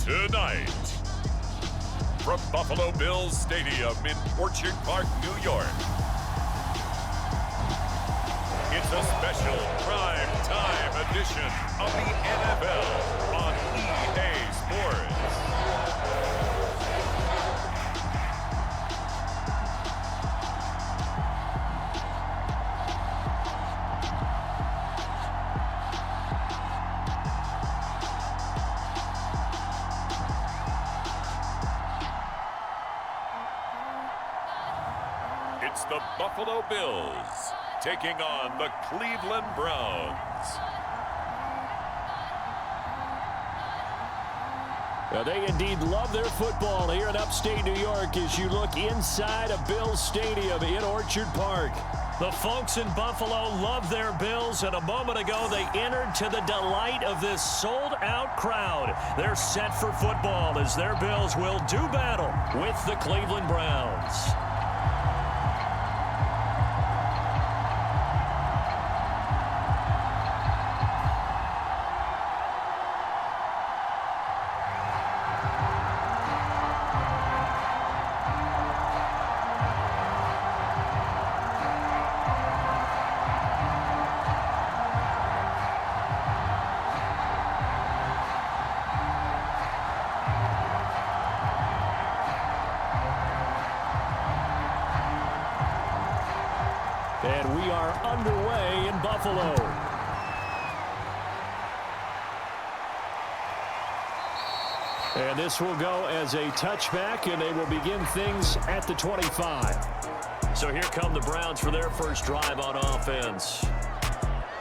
Tonight, from Buffalo Bills Stadium in Orchard Park, New York, it's a special prime time edition of the NFL on EA Sports. It's the Buffalo Bills taking on the Cleveland Browns. Now, they indeed love their football here in upstate New York as you look inside of Bills Stadium in Orchard Park. The folks in Buffalo love their Bills, and a moment ago they entered to the delight of this sold-out crowd. They're set for football as their Bills will do battle with the Cleveland Browns. And we are underway in Buffalo. And this will go as a touchback, and they will begin things at the 25. So here come the Browns for their first drive on offense.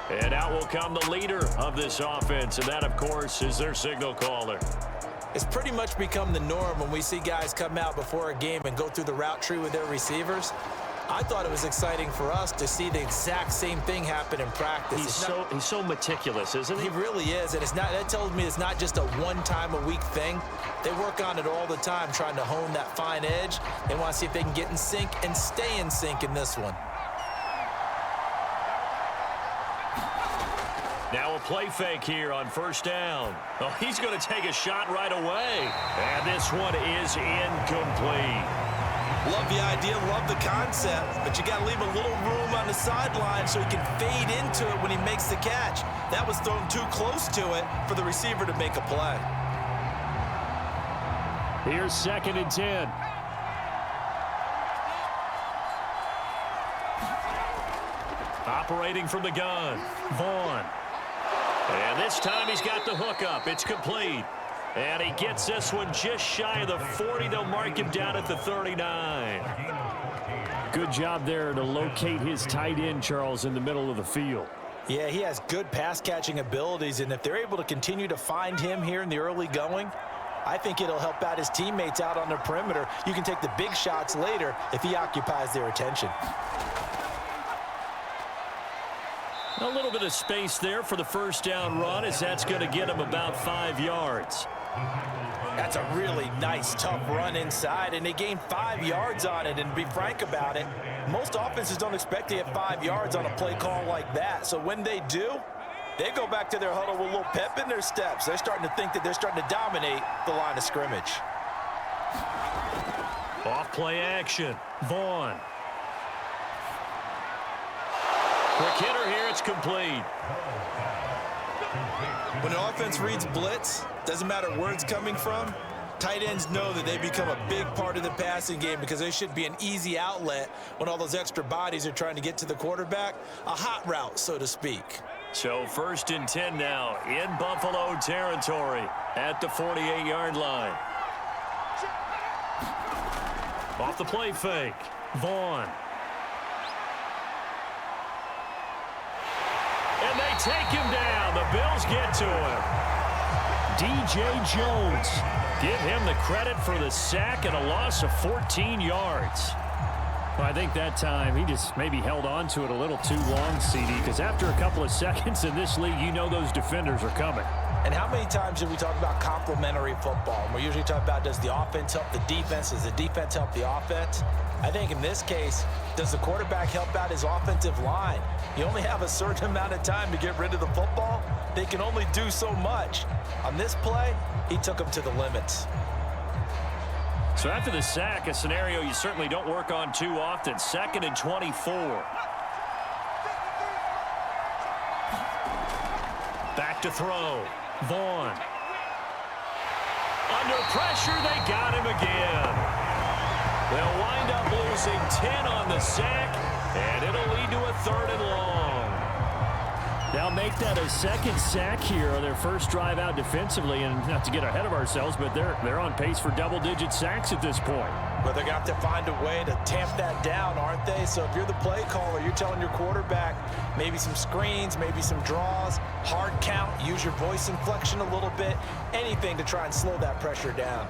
And out will come the leader of this offense, and that, of course, is their signal caller. It's pretty much become the norm when we see guys come out before a game and go through the route tree with their receivers. I thought it was exciting for us to see the exact same thing happen in practice. He's so meticulous, isn't he? He really is, and that tells me it's not just a one-time-a-week thing. They work on it all the time, trying to hone that fine edge. They want to see if they can get in sync and stay in sync in this one. Now a play fake here on first down. Oh, he's going to take a shot right away. And this one is incomplete. Love the idea, love the concept, but you got to leave a little room on the sideline so he can fade into it when he makes the catch. That was thrown too close to it for the receiver to make a play. Here's 2nd and 10. Operating from the gun, Vaughn. And this time he's got the hook up. It's complete. And he gets this one just shy of the 40. They'll mark him down at the 39. Good job there to locate his tight end, Charles, in the middle of the field. Yeah, he has good pass-catching abilities, and if they're able to continue to find him here in the early going, I think it'll help out his teammates out on the perimeter. You can take the big shots later if he occupies their attention. A little bit of space there for the first down run, as that's going to get him about 5 yards. That's a really nice, tough run inside, and they gained 5 yards on it. And to be frank about it, most offenses don't expect to get 5 yards on a play call like that. So when they do, they go back to their huddle with a little pep in their steps. They're starting to think that they're starting to dominate the line of scrimmage. Off play action, Vaughn. Quick hitter here, it's complete. When an offense reads blitz, doesn't matter where it's coming from, tight ends know that they become a big part of the passing game because they should be an easy outlet when all those extra bodies are trying to get to the quarterback. A hot route, so to speak. So 1st and 10 now in Buffalo territory at the 48-yard line. Off the play fake, Vaughn. And they take him down. The Bills get to him. DJ Jones. Give him the credit for the sack and a loss of 14 yards. Well, I think that time he just maybe held on to it a little too long, CD, because after a couple of seconds in this league, you know those defenders are coming. And how many times do we talk about complementary football? And we usually talk about, does the offense help the defense? Does the defense help the offense? I think in this case, Does the quarterback help out his offensive line? You only have a certain amount of time to get rid of the football. They can only do so much. On this play, he took them to the limits. So after the sack, a scenario you certainly don't work on too often. 2nd and 24. Back to throw. Vaughn. Under pressure, they got him again. They'll wind up losing 10 on the sack, and it'll lead to a 3rd and long. They'll make that a second sack here on their first drive out defensively, and not to get ahead of ourselves, but they're on pace for double-digit sacks at this point. But they're going to have to find a way to tamp that down, aren't they? So if you're the play caller, you're telling your quarterback maybe some screens, maybe some draws, hard count, use your voice inflection a little bit, anything to try and slow that pressure down.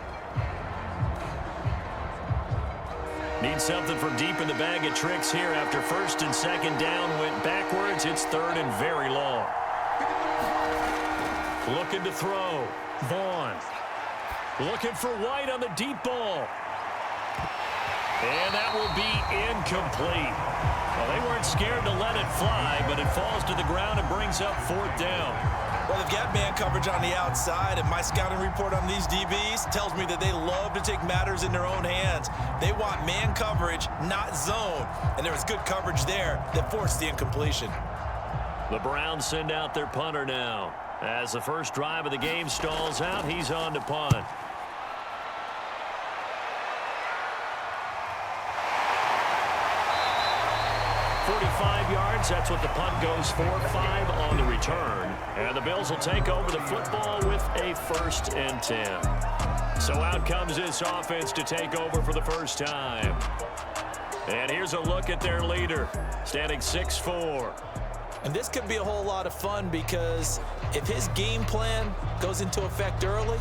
Need something from deep in the bag of tricks here after 1st and 2nd down went backwards. It's 3rd and very long. Looking to throw. Vaughn. Looking for White on the deep ball. And that will be incomplete. Well, they weren't scared to let it fly, but it falls to the ground and brings up 4th down. Well, they've got man coverage on the outside, and my scouting report on these DBs tells me that they love to take matters in their own hands. They want man coverage, not zone. And there was good coverage there that forced the incompletion. The Browns send out their punter now. As the first drive of the game stalls out, he's on to punt. Yards. That's what the punt goes for. 5 on the return. And the Bills will take over the football with a 1st and 10. So out comes this offense to take over for the first time. And here's a look at their leader, standing 6'4". And this could be a whole lot of fun because if his game plan goes into effect early,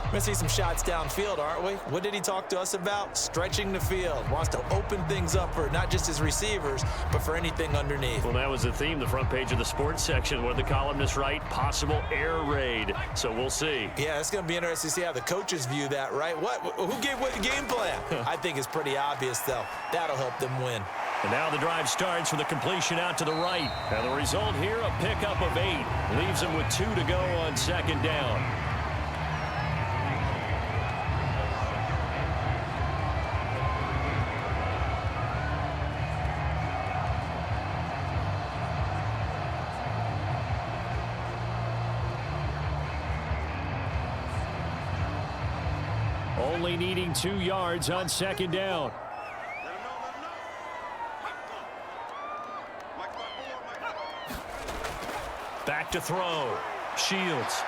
we're going to see some shots downfield, aren't we? What did he talk to us about? Stretching the field. Wants to open things up for not just his receivers, but for anything underneath. Well, that was the theme, the front page of the sports section. What did the columnists write? Possible air raid. So we'll see. Yeah, it's going to be interesting to see how the coaches view that, right? Who gave what game plan? I think it's pretty obvious, though. That'll help them win. And now the drive starts with a completion out to the right. And the result here, a pickup of 8. Leaves them with 2 to go on 2nd down. Only needing 2 yards on 2nd down. Back to throw. Shields.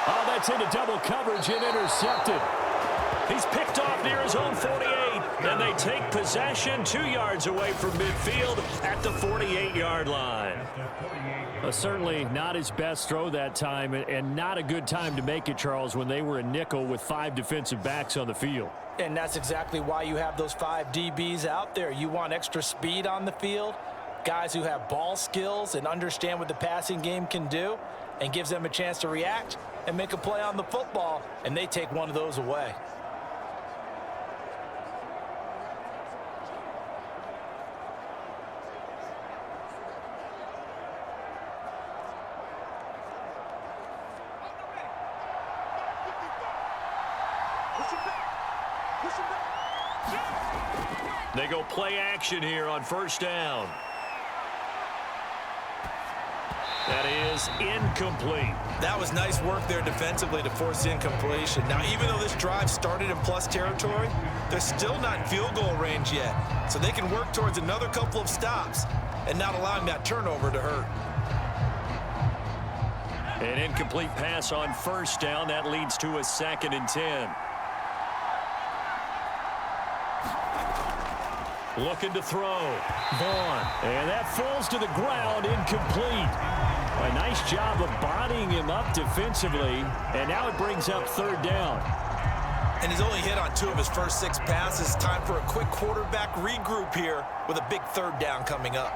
Oh, that's into double coverage and intercepted. He's picked off near his own 48, and they take possession 2 yards away from midfield at the 48-yard line. Certainly not his best throw that time, and not a good time to make it, Charles, when they were a nickel with 5 defensive backs on the field. And that's exactly why you have those 5 DBs out there. You want extra speed on the field, guys who have ball skills and understand what the passing game can do, and gives them a chance to react and make a play on the football, and they take one of those away. They go play action here on 1st down. That is incomplete. That was nice work there defensively to force the incompletion. Now, even though this drive started in plus territory, they're still not in field goal range yet. So they can work towards another couple of stops and not allowing that turnover to hurt. An incomplete pass on 1st down. That leads to a 2nd and 10. Looking to throw. Vaughn. And that falls to the ground, incomplete. A nice job of bodying him up defensively, and now it brings up 3rd down. And he's only hit on 2 of his first 6 passes. Time for a quick quarterback regroup here with a big 3rd down coming up.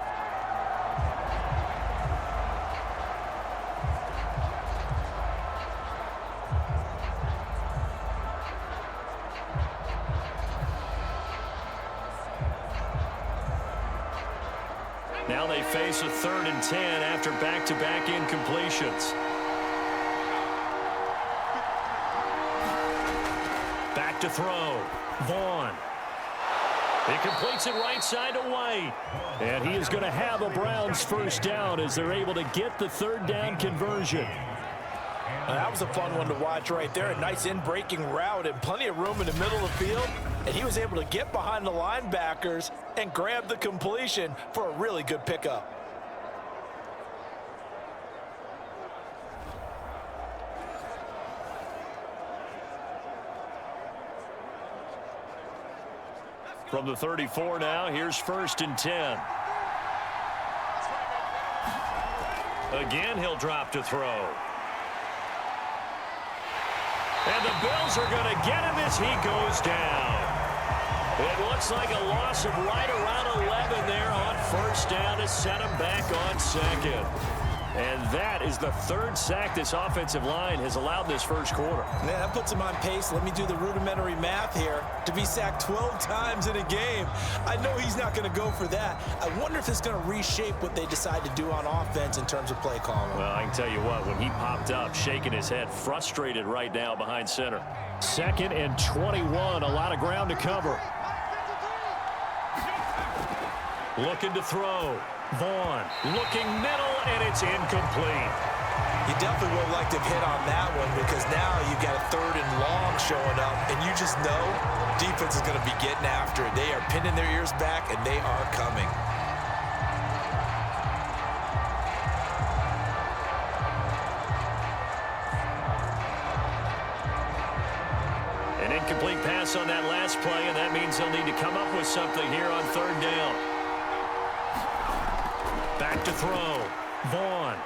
Now they face a 3rd and 10 after back-to-back incompletions. Back to throw. Vaughn. He completes it right side to White. And he is going to have a Browns first down as they're able to get the 3rd down conversion. That was a fun one to watch right there. A nice in-breaking route and plenty of room in the middle of the field. And he was able to get behind the linebackers and grab the completion for a really good pickup. From the 34 now, here's 1st and 10. Again, he'll drop to throw. And the Bills are going to get him as he goes down. It looks like a loss of right around 11 there on 1st down to set him back on 2nd. And that is the 3rd sack this offensive line has allowed this first quarter. Man, that puts him on pace. Let me do the rudimentary math here. To be sacked 12 times in a game, I know he's not going to go for that. I wonder if it's going to reshape what they decide to do on offense in terms of play calling. Well, I can tell you what, when he popped up, shaking his head, frustrated right now behind center. 2nd and 21, a lot of ground to cover. Looking to throw. Vaughn looking middle, and it's incomplete. You definitely would have liked to have hit on that one because now you've got a 3rd and long showing up, and you just know defense is going to be getting after it. They are pinning their ears back, and they are coming. An incomplete pass on that last play, and that means they'll need to come up with something here on 3rd down. Back to throw. Vaughn.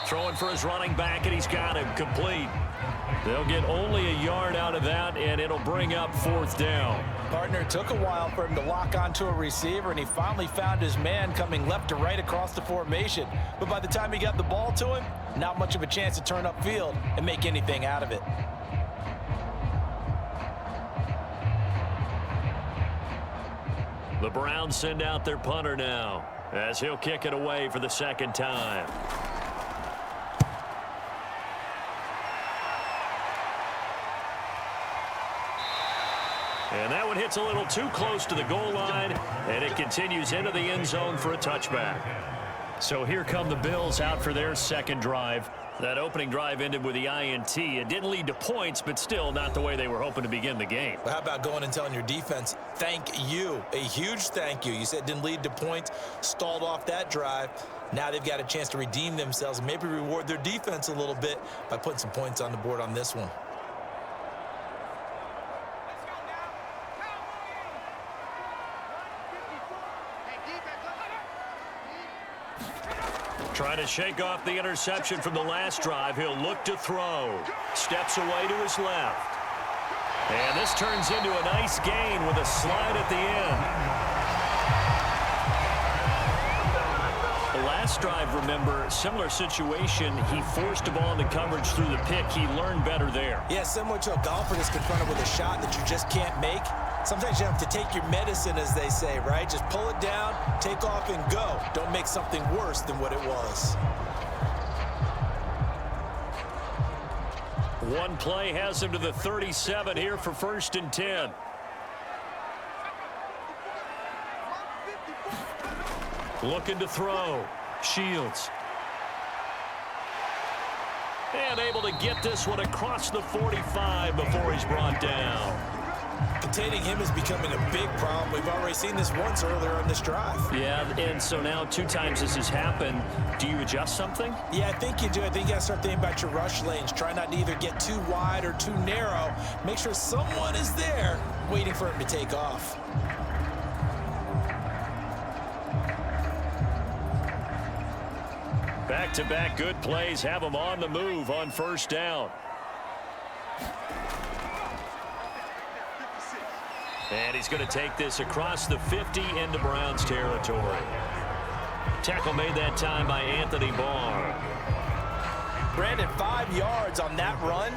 Throwing for his running back, and he's got him complete. They'll get only a yard out of that, and it'll bring up 4th down. Partner, it took a while for him to lock onto a receiver, and he finally found his man coming left to right across the formation. But by the time he got the ball to him, not much of a chance to turn upfield and make anything out of it. The Browns send out their punter now as he'll kick it away for the 2nd time. And that one hits a little too close to the goal line, and it continues into the end zone for a touchback. So here come the Bills out for their 2nd drive. That opening drive ended with the INT. It didn't lead to points, but still not the way they were hoping to begin the game. But how about going and telling your defense, thank you, a huge thank you. You said it didn't lead to points, stalled off that drive. Now they've got a chance to redeem themselves and maybe reward their defense a little bit by putting some points on the board on this one. Trying to shake off the interception from the last drive. He'll look to throw. Steps away to his left. And this turns into a nice gain with a slide at the end. The last drive, remember, similar situation. He forced the ball into coverage through the pick. He learned better there. Yeah, similar to a golfer that's confronted with a shot that you just can't make. Sometimes you have to take your medicine, as they say, right? Just pull it down, take off, and go. Don't make something worse than what it was. One play has him to the 37 here for 1st and 10. Looking to throw. Shields. And able to get this one across the 45 before he's brought down. Containing him is becoming a big problem. We've already seen this once earlier on this drive. Yeah, and so now 2 times this has happened. Do you adjust something? Yeah, I think you do. I think you got to start thinking about your rush lanes. Try not to either get too wide or too narrow. Make sure someone is there waiting for him to take off. Back-to-back good plays have him on the move on 1st down. And he's going to take this across the 50 into Browns territory. Tackle made that time by Anthony Barr. Brandon, 5 yards on that run.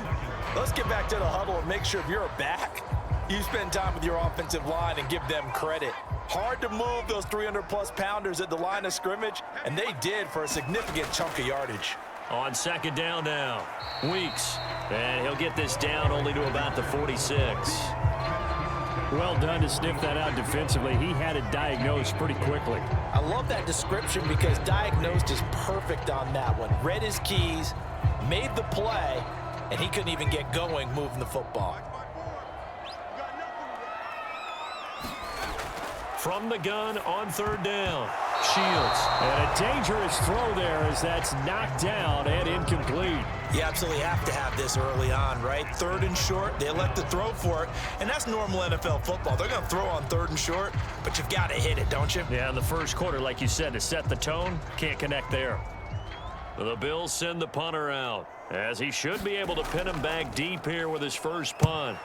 Let's get back to the huddle and make sure if you're a back, you spend time with your offensive line and give them credit. Hard to move those 300-plus pounders at the line of scrimmage, and they did for a significant chunk of yardage. On second down now, Weeks. And he'll get this down only to about the 46. Well done to sniff that out defensively. He had it diagnosed pretty quickly. I love that description because diagnosed is perfect on that one. Read his keys, made the play, and he couldn't even get going moving the football. From the gun on third down, Shields. And a dangerous throw there as that's knocked down and incomplete. You absolutely have to have this early on, right? Third and short, they elect to throw for it, and that's normal NFL football. They're going to throw on third and short, but you've got to hit it, don't you? Yeah, in the first quarter, like you said, to set the tone, can't connect there. The Bills send the punter out, as he should be able to pin him back deep here with his first punt.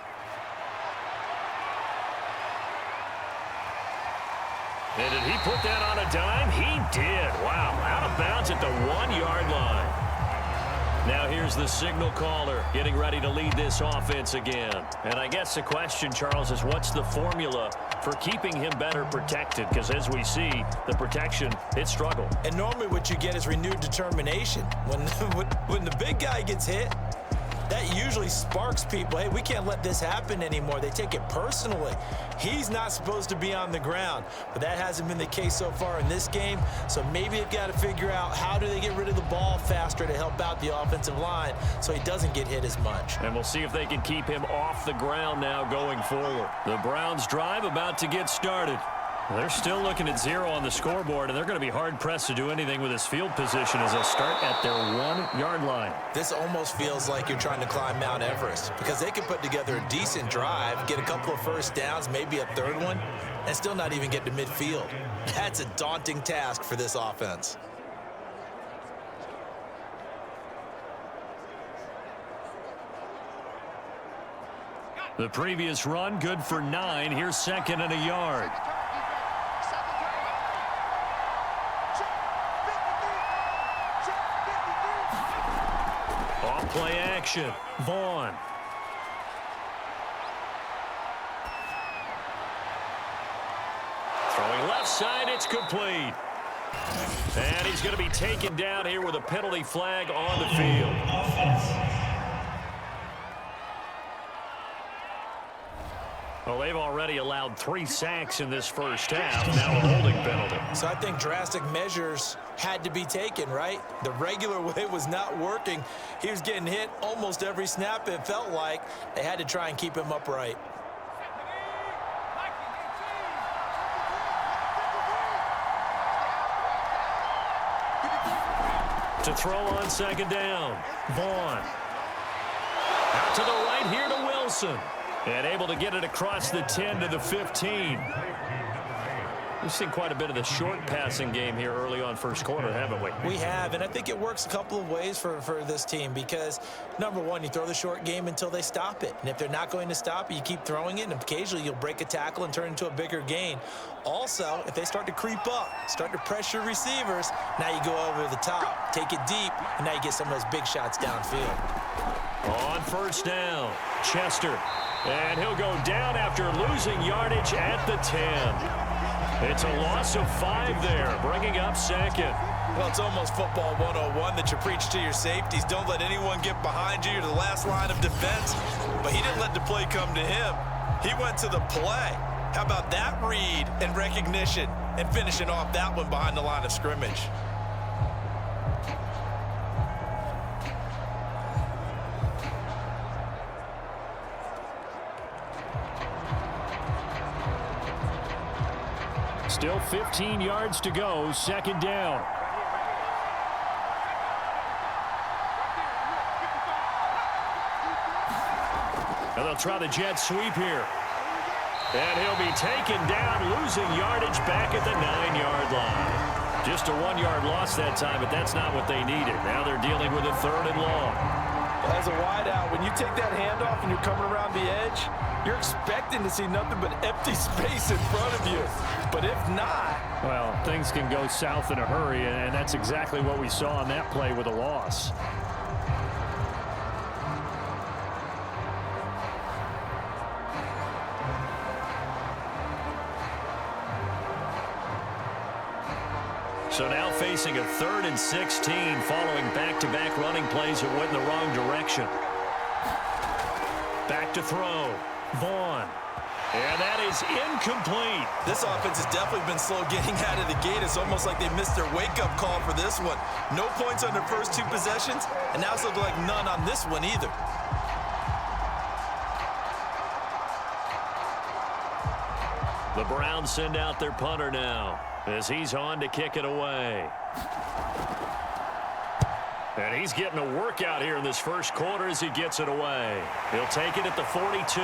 And did he put that on a dime? He did. Wow, out of bounds at the 1-yard line. Now here's the signal caller getting ready to lead this offense again. And I guess the question, Charles, is what's the formula for keeping him better protected? Because as we see, the protection, it struggled. And normally what you get is renewed determination. When the big guy gets hit, that usually sparks people. Hey, we can't let this happen anymore. They take it personally. He's not supposed to be on the ground, but that hasn't been the case so far in this game. So maybe they've got to figure out how do they get rid of the ball faster to help out the offensive line so he doesn't get hit as much. And we'll see if they can keep him off the ground now going forward. The Browns drive about to get started. They're still looking at 0 on the scoreboard, and they're going to be hard-pressed to do anything with his field position as they'll start at their 1-yard line. This almost feels like you're trying to climb Mount Everest because they can put together a decent drive, get a couple of first downs, maybe a third one, and still not even get to midfield. That's a daunting task for this offense. The previous run, good for 9. Here's second and a yard. Play action. Vaughn. Throwing left side, it's complete. And he's going to be taken down here with a penalty flag on the field. Well, they've already allowed 3 sacks in this first half. Now a holding penalty. So I think drastic measures had to be taken, right? The regular way was not working. He was getting hit almost every snap, it felt like. They had to try and keep him upright. To throw on second down. Vaughn. Out to the right here to Wilson. And able to get it across the 10 to the 15. We've seen quite a bit of the short passing game here early on first quarter, haven't we? We have, and I think it works a couple of ways for this team because, number one, you throw the short game until they stop it. And if they're not going to stop it, you keep throwing it, and occasionally you'll break a tackle and turn it into a bigger gain. Also, if they start to creep up, start to pressure receivers, now you go over the top, take it deep, and now you get some of those big shots downfield. On first down, Chester. And he'll go down after losing yardage at the 10. It's a loss of 5 there, bringing up second. Well, it's almost football 101 that you preach to your safeties. Don't let anyone get behind you. You're the last line of defense. But he didn't let the play come to him. He went to the play. How about that read and recognition and finishing off that one behind the line of scrimmage? Still 15 yards to go, second down. And they'll try the jet sweep here. And he'll be taken down, losing yardage back at the 9-yard line. Just a 1-yard loss that time, but that's not what they needed. Now they're dealing with a 3rd and long. As a wideout, when you take that handoff and you're coming around the edge, you're expecting to see nothing but empty space in front of you. But if not... Well, things can go south in a hurry, and that's exactly what we saw on that play with a loss. So now facing a 3rd and 16 following back-to-back running plays that went in the wrong direction. Back to throw. Vaughn. And that is incomplete. This offense has definitely been slow getting out of the gate. It's almost like they missed their wake-up call for this one. No points on their first 2 possessions, and now it's looking like none on this one either. The Browns send out their punter now as he's on to kick it away. And he's getting a workout here in this first quarter as he gets it away. He'll take it at the 42.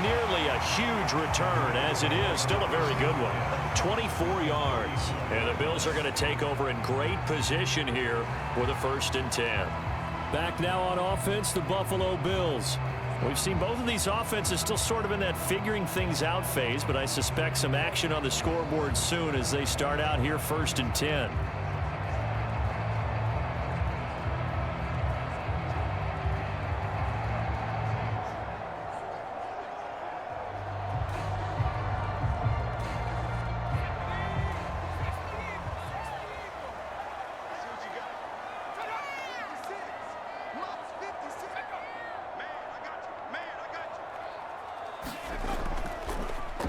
Nearly a huge return, as it is still a very good one. 24 yards. And the Bills are going to take over in great position here with a 1st and 10. Back now on offense, the Buffalo Bills. We've seen both of these offenses still sort of in that figuring things out phase, but I suspect some action on the scoreboard soon as they start out here 1st and 10.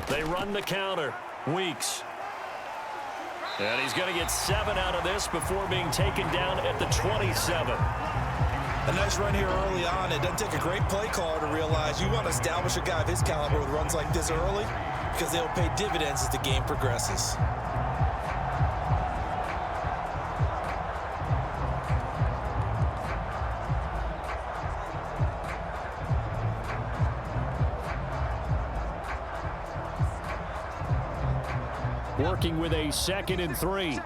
They run the counter. Weeks. And he's going to get 7 out of this before being taken down at the 27. A nice run here early on. It doesn't take a great play caller to realize you want to establish a guy of his caliber with runs like this early because they'll pay dividends as the game progresses. Working with a 2nd and 3.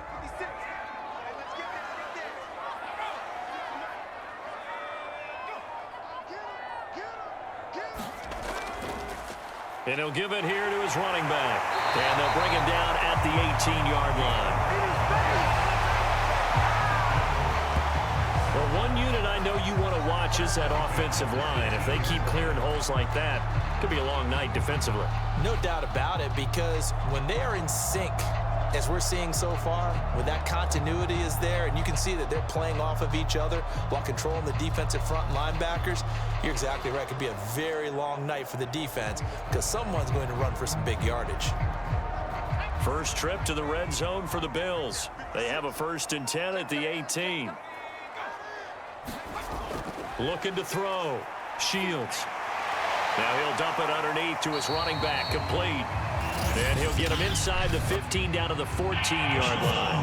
And he'll give it here to his running back. And they'll bring him down at the 18-yard line. Well, one unit I know you want to watch is that offensive line. If they keep clearing holes like that, it could be a long night defensively. No doubt about it, because when they are in sync, as we're seeing so far, when that continuity is there and you can see that they're playing off of each other while controlling the defensive front linebackers, you're exactly right. It could be a very long night for the defense because someone's going to run for some big yardage. First trip to the red zone for the Bills. They have a 1st and 10 at the 18. Looking to throw. Shields. Now he'll dump it underneath to his running back, complete. And he'll get him inside the 15 down to the 14-yard line.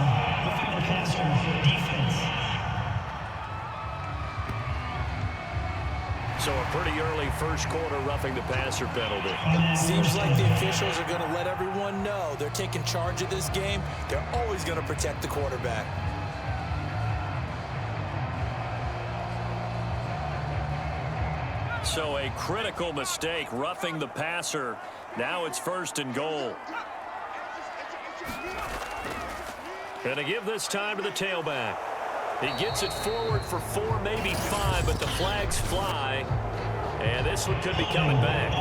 So a pretty early first quarter roughing the passer penalty. Seems like the officials are going to let everyone know they're taking charge of this game. They're always going to protect the quarterback. So a critical mistake, roughing the passer. Now it's 1st and goal. And to give this time to the tailback. He gets it forward for 4, maybe 5, but the flags fly. And this one could be coming back.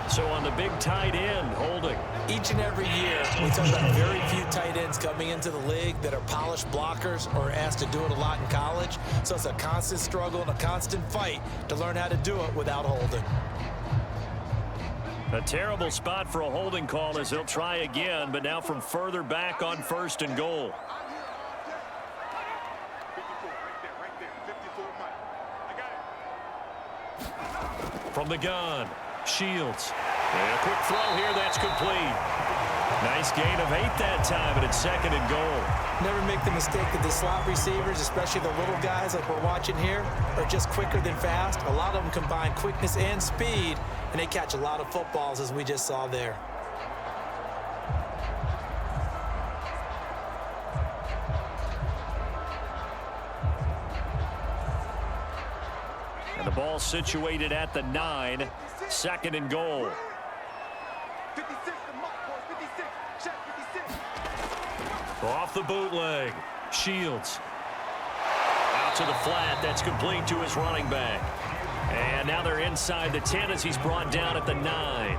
So on the big tight end, holding. Each and every year, we talk about very few tight ends coming into the league that are polished blockers or asked to do it a lot in college. So it's a constant struggle and a constant fight to learn how to do it without holding. A terrible spot for a holding call as he'll try again, but now from further back on 1st and goal. From the gun, Shields. And a quick throw here, that's complete. Nice gain of 8 that time, and it's 2nd and goal. Never make the mistake that the slot receivers, especially the little guys like we're watching here, are just quicker than fast. A lot of them combine quickness and speed, and they catch a lot of footballs, as we just saw there. And the ball situated at the 9, 2nd and goal. Off the bootleg. Shields. Out to the flat. That's complete to his running back. And now they're inside the 10 as he's brought down at the 9.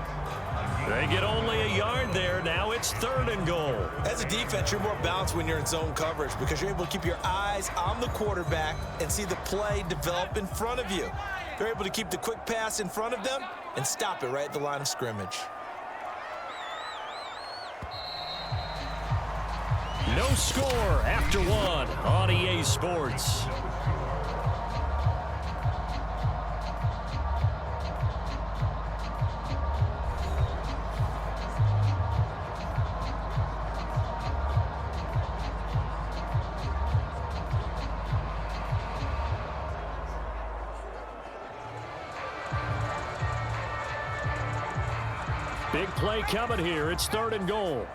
They get only a yard there. Now it's 3rd and goal. As a defense, you're more balanced when you're in zone coverage because you're able to keep your eyes on the quarterback and see the play develop in front of you. They're able to keep the quick pass in front of them and stop it right at the line of scrimmage. No score after 1 on EA Sports. Big play coming here. It's 3rd and goal.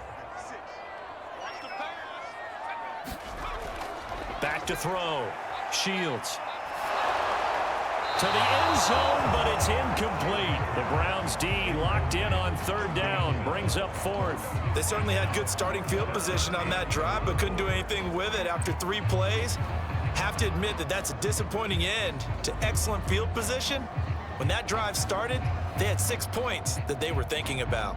Back to throw. Shields. To the end zone, but it's incomplete. The Browns D locked in on 3rd down. Brings up 4th. They certainly had good starting field position on that drive, but couldn't do anything with it after 3 plays. Have to admit that that's a disappointing end to excellent field position. When that drive started, they had 6 points that they were thinking about.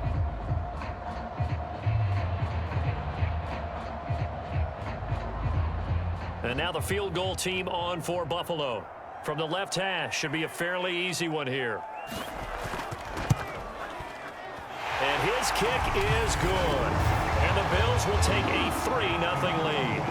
And now the field goal team on for Buffalo. From the left hash, should be a fairly easy one here. And his kick is good. And the Bills will take a 3-0 lead.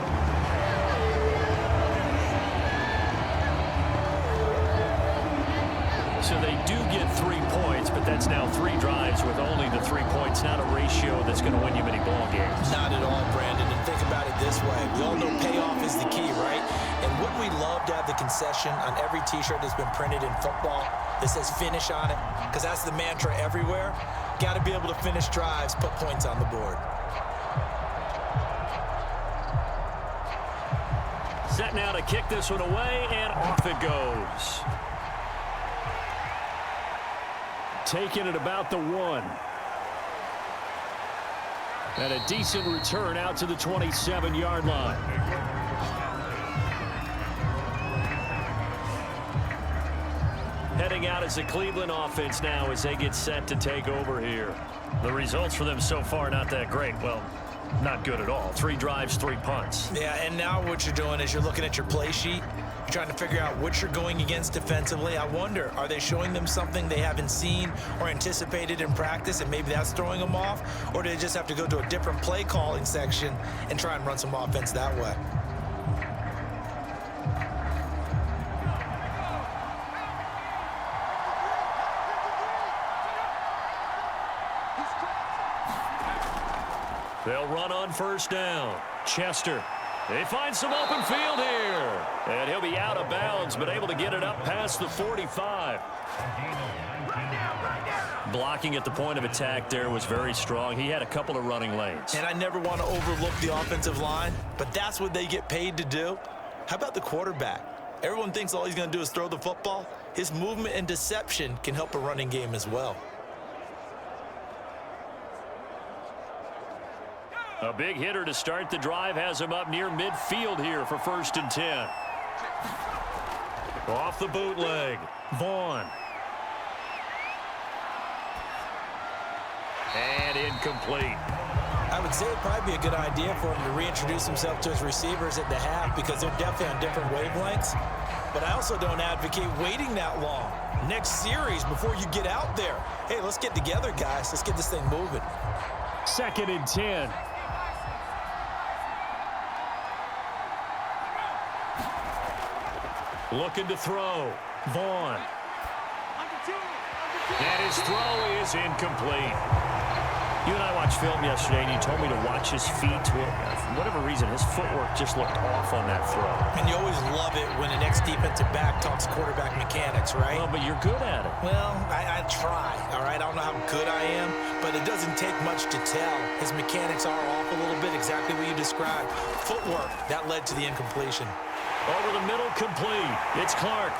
So they do get 3 points, but that's now 3 drives with only the 3 points, not a ratio that's going to win you many ball games. Not at all, Brandon. And think about it this way. We all know payoff is the key, right? And wouldn't we love to have the concession on every T-shirt that's been printed in football that says finish on it? Because that's the mantra everywhere. Got to be able to finish drives, put points on the board. Set now to kick this one away, and off it goes. Taking it about the 1. And a decent return out to the 27-yard line. Heading out as the Cleveland offense now as they get set to take over here. The results for them so far not that great. Well, not good at all. 3 drives, 3 punts. Yeah, and now what you're doing is you're looking at your play sheet. You're trying to figure out what you're going against defensively. I wonder, are they showing them something they haven't seen or anticipated in practice, and maybe that's throwing them off? Or do they just have to go to a different play calling section and try and run some offense that way? They'll run on 1st down. Chester. They find some open field here. And he'll be out of bounds, but able to get it up past the 45. Blocking at the point of attack there was very strong. He had a couple of running lanes. And I never want to overlook the offensive line, but that's what they get paid to do. How about the quarterback? Everyone thinks all he's going to do is throw the football. His movement and deception can help a running game as well. A big hitter to start the drive has him up near midfield here for 1st and 10. Off the bootleg. Vaughn. And incomplete. I would say it'd probably be a good idea for him to reintroduce himself to his receivers at the half because they're definitely on different wavelengths. But I also don't advocate waiting that long. Next series before you get out there. Hey, let's get together, guys. Let's get this thing moving. 2nd and 10. Looking to throw. Vaughn. And his throw is incomplete. You and I watched film yesterday, and you told me to watch his feet. Well, for whatever reason, his footwork just looked off on that throw. And you always love it when an ex-defensive back talks quarterback mechanics, right? Well, but you're good at it. Well, I try, all right? I don't know how good I am, but it doesn't take much to tell. His mechanics are off a little bit, exactly what you described. Footwork, that led to the incompletion. Over the middle, complete. It's Clark.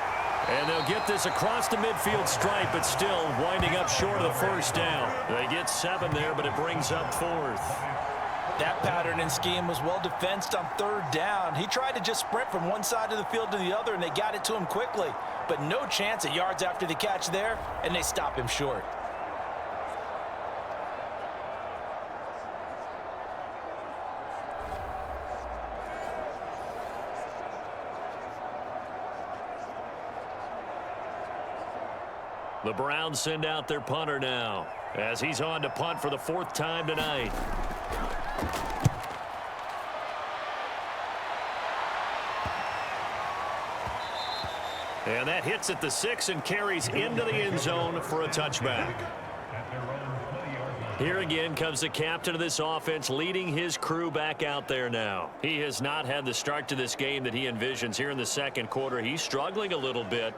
And they'll get this across the midfield stripe, but still winding up short of the 1st down. They get 7 there, but it brings up 4th. That pattern and scheme was well defensed on third down. He tried to just sprint from one side of the field to the other, and they got it to him quickly. But no chance at yards after the catch there, and they stop him short. The Browns send out their punter now as he's on to punt for the 4th time tonight. And that hits at the 6 and carries into the end zone for a touchback. Here again comes the captain of this offense leading his crew back out there now. He has not had the start to this game that he envisions here in the second quarter. He's struggling a little bit.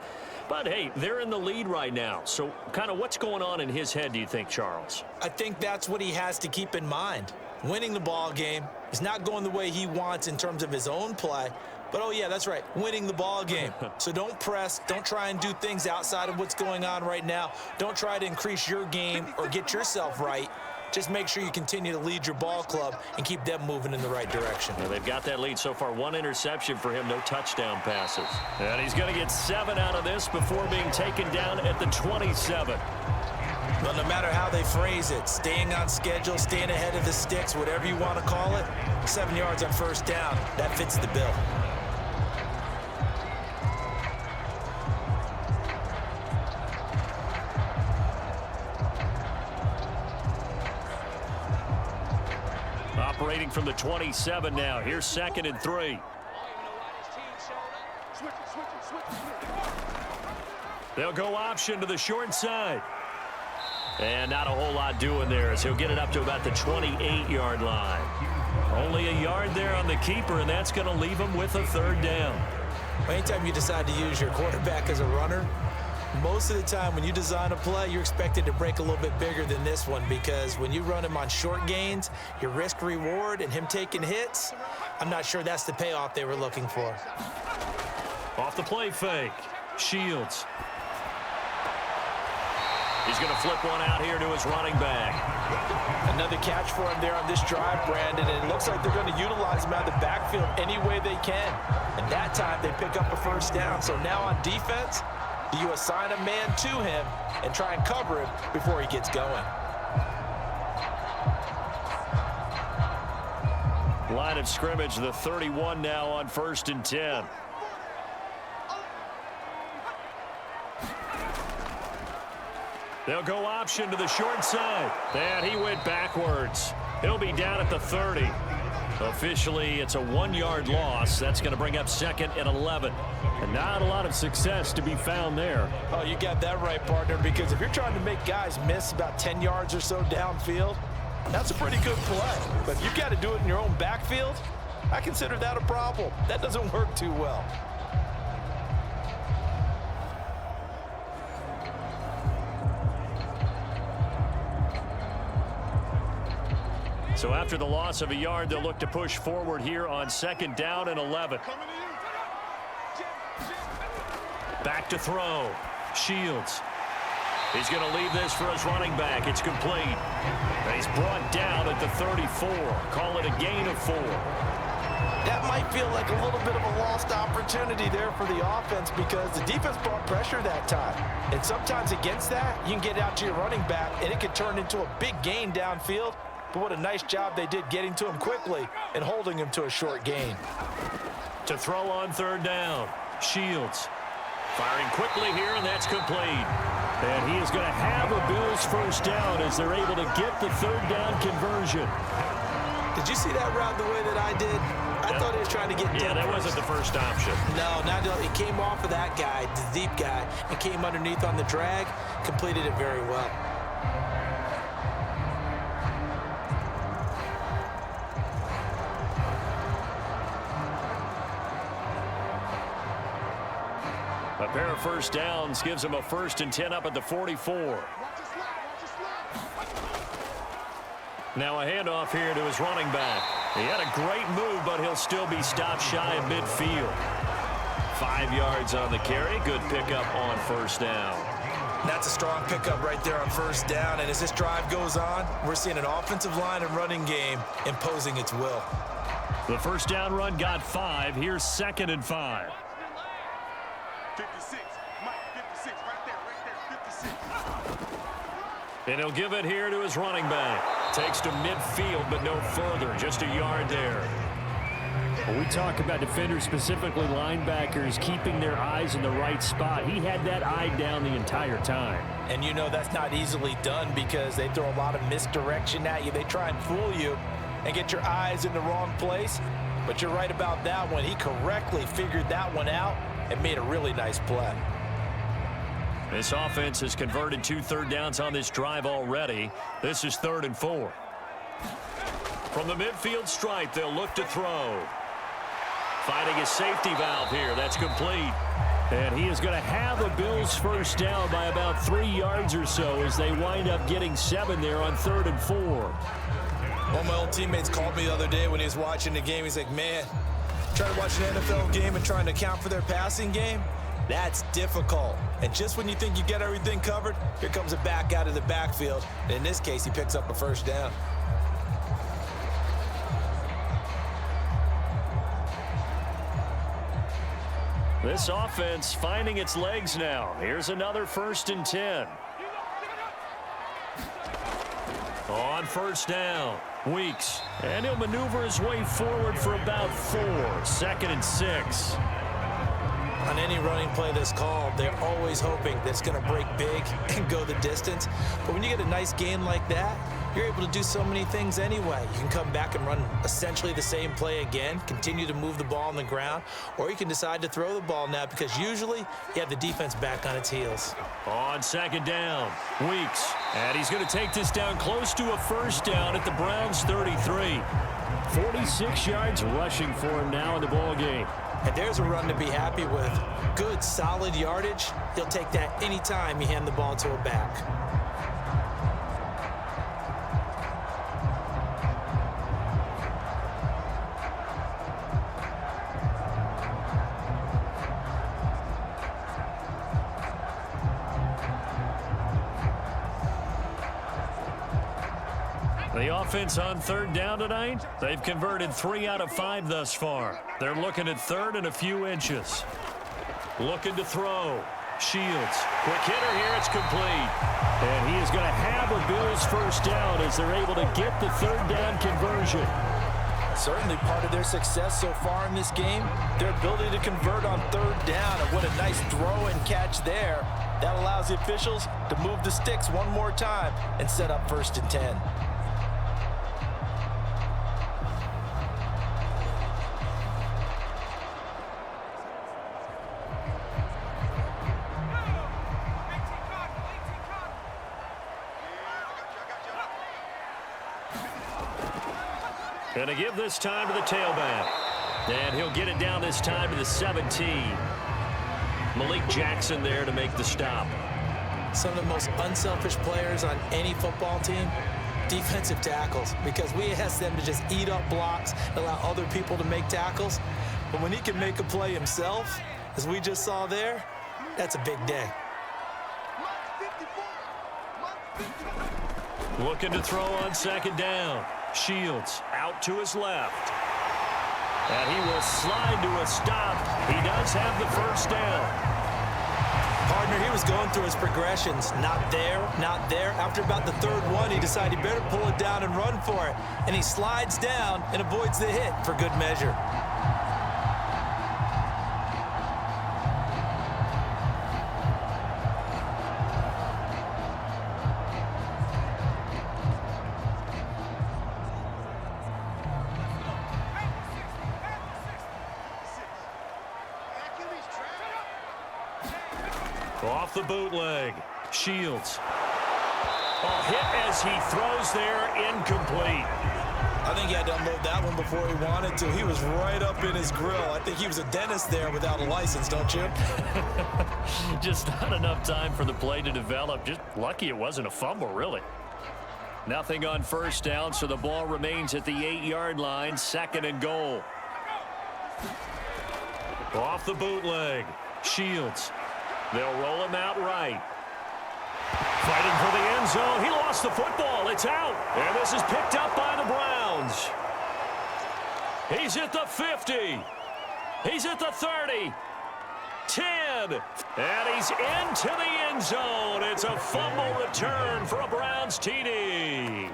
But, hey, they're in the lead right now. So kind of what's going on in his head, do you think, Charles? I think that's what he has to keep in mind. Winning the ball game is not going the way he wants in terms of his own play. But, oh, yeah, that's right, winning the ball game. So don't press. Don't try and do things outside of what's going on right now. Don't try to increase your game or get yourself right. Just make sure you continue to lead your ball club and keep them moving in the right direction. Well, they've got that lead so far. 1 interception for him, no touchdown passes. And he's going to get 7 out of this before being taken down at the 27. Well, no matter how they phrase it, staying on schedule, staying ahead of the sticks, whatever you want to call it, 7 yards on first down, that fits the bill. Operating from the 27 now. Here's 2nd and 3. They'll go option to the short side. And not a whole lot doing there as he'll get it up to about the 28-yard line. Only a yard there on the keeper, and that's going to leave him with a 3rd down. Anytime you decide to use your quarterback as a runner, most of the time when you design a play, you're expected to break a little bit bigger than this one, because when you run him on short gains, your risk reward and him taking hits, I'm not sure that's the payoff they were looking for. Off the play fake. Shields. He's going to flip one out here to his running back. Another catch for him there on this drive, Brandon, and it looks like they're going to utilize him out of the backfield any way they can. And that time they pick up a 1st down. So now on defense, do you assign a man to him and try and cover him before he gets going? Line of scrimmage, the 31 now on 1st and 10. They'll go option to the short side. And he went backwards. He'll be down at the 30. Officially, it's a 1-yard loss. That's going to bring up 2nd and 11. And not a lot of success to be found there. Oh, you got that right, partner, because if you're trying to make guys miss about 10 yards or so downfield, that's a pretty good play. But if you've got to do it in your own backfield, I consider that a problem. That doesn't work too well. So after the loss of a yard, they'll look to push forward here on 2nd down and 11. Back to throw. Shields. He's going to leave this for his running back. It's complete. And he's brought down at the 34. Call it a gain of 4. That might feel like a little bit of a lost opportunity there for the offense, because the defense brought pressure that time. And sometimes against that, you can get out to your running back, and it could turn into a big gain downfield. But what a nice job they did getting to him quickly and holding him to a short gain. To throw on 3rd down. Shields. Firing quickly here, and that's complete. And he is going to have a Bills 1st down as they're able to get the 3rd down conversion. Did you see that route the way that I did? I thought he was trying to get Yeah, that wasn't the first option. No, he came off of that guy, the deep guy, and came underneath on the drag, completed it very well. A pair of 1st downs gives him a 1st and 10 up at the 44. Now a handoff here to his running back. He had a great move, but he'll still be stopped shy of midfield. 5 yards on the carry. Good pickup on 1st down. That's a strong pickup right there on first down. And as this drive goes on, we're seeing an offensive line and running game imposing its will. The first down run got 5. Here's 2nd and 5. 56. Mike, 56. Right there. 56. And he'll give it here to his running back. Takes to midfield, but no further. Just a yard there. When we talk about defenders, specifically linebackers, keeping their eyes in the right spot, he had that eye down the entire time. And you know that's not easily done because they throw a lot of misdirection at you. They try and fool you and get your eyes in the wrong place. But you're right about that one. He correctly figured that one out and made a really nice play. This offense has converted 2 third downs on this drive already. This is 3rd and 4. From the midfield stripe, they'll look to throw. Finding a safety valve here. That's complete. And he is going to have the Bills first down by about 3 yards or so as they wind up getting 7 there on 3rd and 4. One of my old teammates called me the other day when he was watching the game. He's like, man, trying to watch an NFL game and trying to account for their passing game, that's difficult. And just when you think you get everything covered, here comes a back out of the backfield. And in this case, he picks up a first down. This offense finding its legs now. Here's another 1st and 10. On first down, Weeks. And he'll maneuver his way forward for about 4. 2nd and 6. On any running play that's called, they're always hoping that it's going to break big and go the distance. But when you get a nice gain like that, you're able to do so many things anyway. You can come back and run essentially the same play again, continue to move the ball on the ground, or you can decide to throw the ball now because usually you have the defense back on its heels. On 2nd down, Weeks. And he's going to take this down close to a first down at the Browns' 33. 46 yards rushing for him now in the ball game. And there's a run to be happy with. Good, solid yardage. He'll take that anytime you hand the ball to a back. The offense on 3rd down tonight, they've converted 3 out of 5 thus far. They're looking at 3rd and a few inches. Looking to throw. Shields. Quick hitter here. It's complete. And he is going to have a Bills first down as they're able to get the 3rd down conversion. Certainly part of their success so far in this game, their ability to convert on 3rd down. And what a nice throw and catch there. That allows the officials to move the sticks one more time and set up 1st and 10. Going to give this time to the tailback. And he'll get it down this time to the 17. Malik Jackson there to make the stop. Some of the most unselfish players on any football team, defensive tackles, because we ask them to just eat up blocks, allow other people to make tackles. But when he can make a play himself, as we just saw there, that's a big day. Looking to throw on 2nd down. Shields out to his left. And he will slide to a stop. He does have the first down. Partner, he was going through his progressions. Not there, not there. After about the 3rd one, he decided he better pull it down and run for it. And he slides down and avoids the hit for good measure. Off the bootleg. Shields. A hit as he throws there, incomplete. I think he had to unload that one before he wanted to. He was right up in his grill. I think he was a dentist there without a license, don't you? Just not enough time for the play to develop. Just lucky it wasn't a fumble, really. Nothing on first down, so the ball remains at the 8-yard line. 2nd and goal. Off the bootleg. Shields. They'll roll him out right. Fighting for the end zone. He lost the football. It's out. And this is picked up by the Browns. He's at the 50. He's at the 30. 10. And he's into the end zone. It's a fumble return for a Browns TD.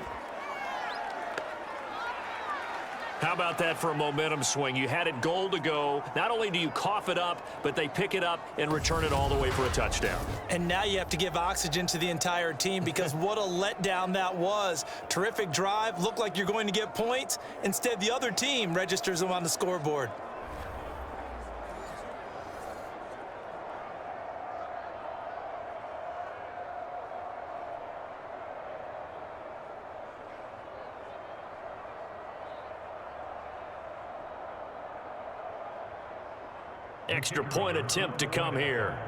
How about that for a momentum swing? You had it goal to go. Not only do you cough it up, but they pick it up and return it all the way for a touchdown. And now you have to give oxygen to the entire team because what a letdown that was. Terrific drive. Looked like you're going to get points. Instead, the other team registers them on the scoreboard. Extra point attempt to come here.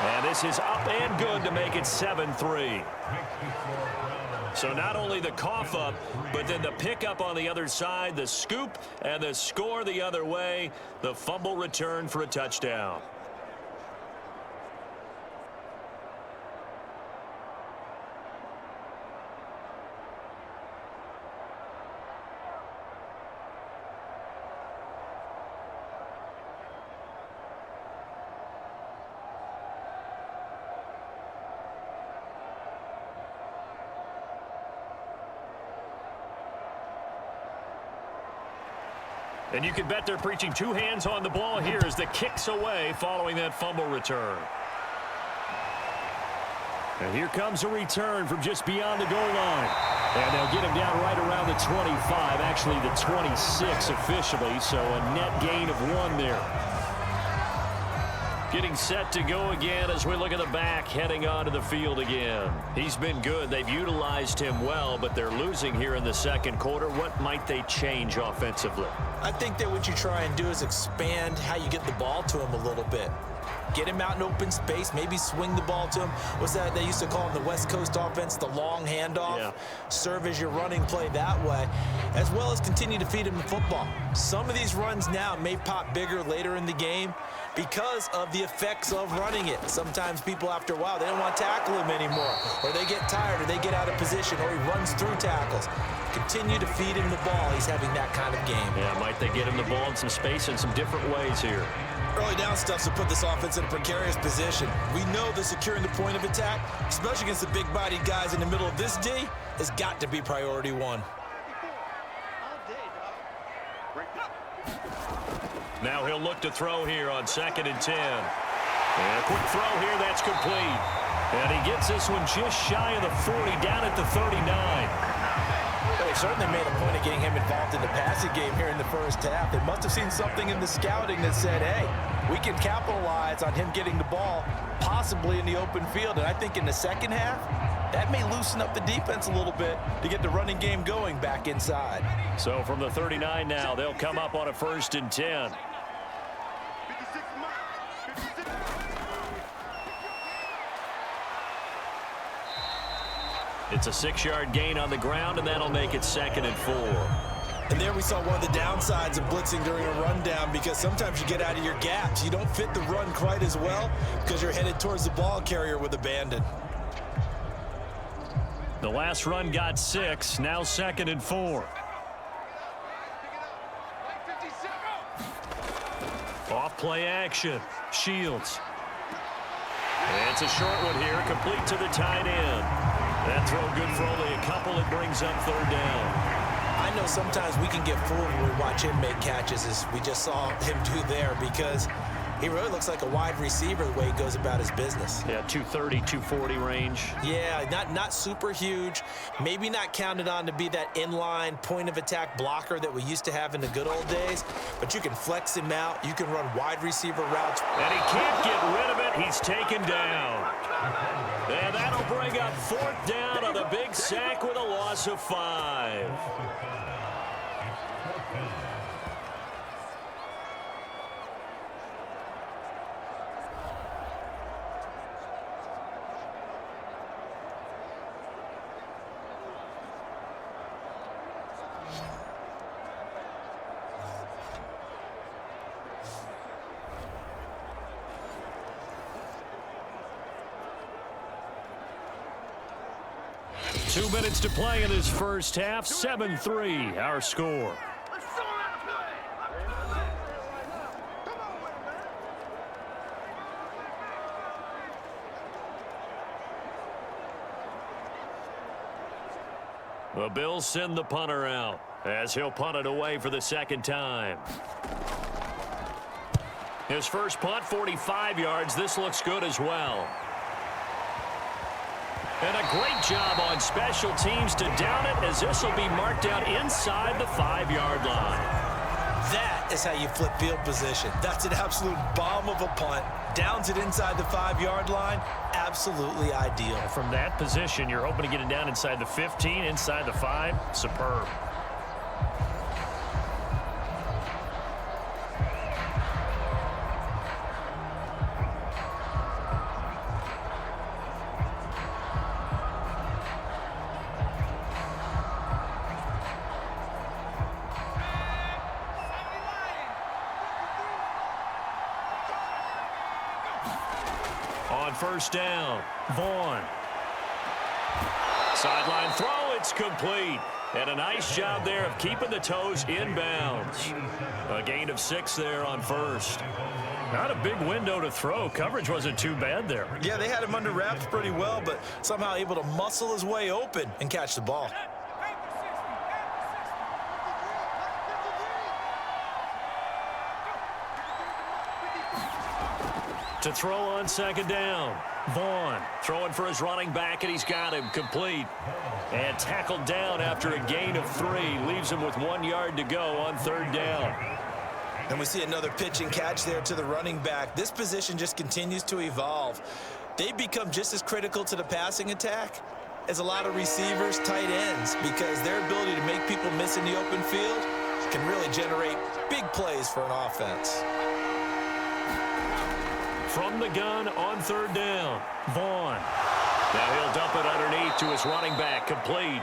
And this is up and good to make it 7-3. So not only the cough up, but then the pickup on the other side, the scoop, and the score the other way. The fumble return for a touchdown. And you can bet they're preaching two hands on the ball here as the kick's away following that fumble return. And here comes a return from just beyond the goal line. And they'll get him down right around the 25, actually the 26 officially, so a net gain of 1 there. Getting set to go again as we look at the back heading onto the field again. He's been good. They've utilized him well, but they're losing here in the second quarter. What might they change offensively? I think that what you try and do is expand how you get the ball to him a little bit. Get him out in open space, maybe swing the ball to him. What's that they used to call in the West Coast offense, the long handoff? Yeah. Serve as your running play that way, as well as continue to feed him the football. Some of these runs now may pop bigger later in the game because of the effects of running it. Sometimes people, after a while, they don't want to tackle him anymore, or they get tired, or they get out of position, or he runs through tackles. Continue to feed him the ball. He's having that kind of game. Yeah, might they get him the ball in some space in some different ways here. Early down stuff to put this offense in a precarious position. We know that securing the point of attack, especially against the big-bodied guys in the middle of this D, has got to be priority 1. Now he'll look to throw here on 2nd and 10. And a quick throw here, that's complete. And he gets this one just shy of the 40, down at the 39. They certainly made a point of getting him involved in the passing game here in the first half. They must have seen something in the scouting that said, hey, we can capitalize on him getting the ball possibly in the open field. And I think in the second half, that may loosen up the defense a little bit to get the running game going back inside. So from the 39 now, they'll come up on a 1st and 10. It's a 6-yard gain on the ground, and that'll make it 2nd and 4. And there we saw one of the downsides of blitzing during a rundown, because sometimes you get out of your gaps. You don't fit the run quite as well because you're headed towards the ball carrier with abandon. The last run got 6, now 2nd and 4. Off play action. Shields. And it's a short one here, complete to the tight end. That throw good for only a couple. It brings up 3rd down. I know sometimes we can get fooled when we watch him make catches, as we just saw him do there, because he really looks like a wide receiver the way he goes about his business. Yeah, 230, 240 range. Yeah, not super huge. Maybe not counted on to be that inline point-of-attack blocker that we used to have in the good old days, but you can flex him out. You can run wide receiver routes. And he can't get rid of it. He's taken down. And that'll bring up 4th down on a big sack with a loss of 5. 2 minutes to play in this first half. 7-3, our score. The Bills send the punter out as he'll punt it away for the second time. His first punt, 45 yards. This looks good as well. And a great job on special teams to down it, as this will be marked out inside the 5-yard line. That is how you flip field position. That's an absolute bomb of a punt. Downs it inside the 5-yard line. Absolutely ideal. From that position, you're hoping to get it down inside the 15, inside the 5. Superb. First down, Vaughn. Sideline throw, it's complete. And a nice job there of keeping the toes inbounds. A gain of 6 there on first. Not a big window to throw. Coverage wasn't too bad there. Yeah, they had him under wraps pretty well, but somehow able to muscle his way open and catch the ball. To throw on second down, Vaughn throwing for his running back, and he's got him complete. And tackled down after a gain of 3. Leaves him with 1 yard to go on third down. And we see another pitch and catch there to the running back. This position just continues to evolve. They become just as critical to the passing attack as a lot of receivers, tight ends, because their ability to make people miss in the open field can really generate big plays for an offense. From the gun on third down, Vaughn. Now he'll dump it underneath to his running back, complete.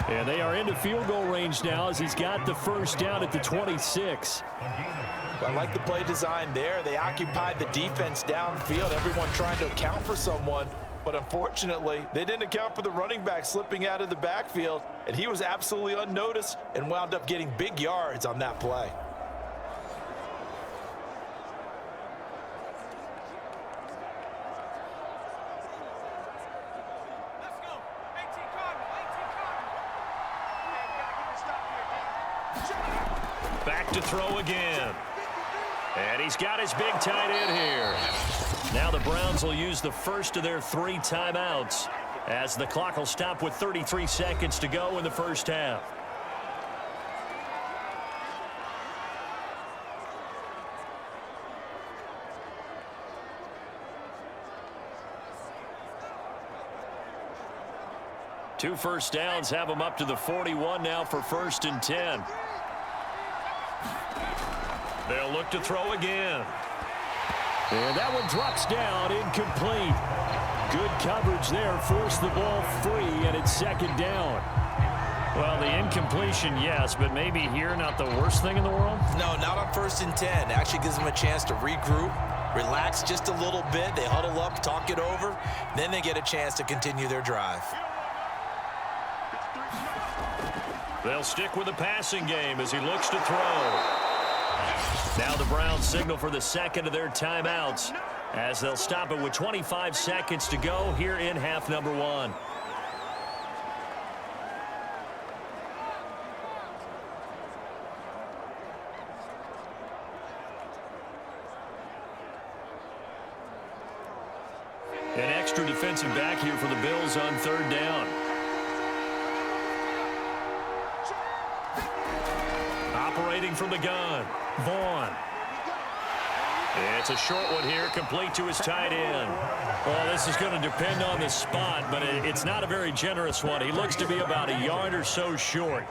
And they are into field goal range now as he's got the first down at the 26. I like the play design there. They occupied the defense downfield, everyone trying to account for someone. But unfortunately, they didn't account for the running back slipping out of the backfield, and he was absolutely unnoticed and wound up getting big yards on that play. Back to throw again. And he's got his big tight end here. Now the Browns will use the first of their 3 timeouts as the clock will stop with 33 seconds to go in the first half. Two first downs have them up to the 41 now for 1st and 10. They'll look to throw again. And that one drops down, incomplete. Good coverage there, forced the ball free, and it's second down. Well, the incompletion, yes, but maybe here not the worst thing in the world? No, not on 1st and 10. Actually gives them a chance to regroup, relax just a little bit. They huddle up, talk it over, then they get a chance to continue their drive. They'll stick with the passing game as he looks to throw. Now the Browns signal for the second of their timeouts as they'll stop it with 25 seconds to go here in half number 1. An extra defensive back here for the Bills on third down. Operating from the gun, Vaughn. It's a short one here, complete to his tight end. Well, this is going to depend on the spot, but it's not a very generous one. He looks to be about a yard or so short.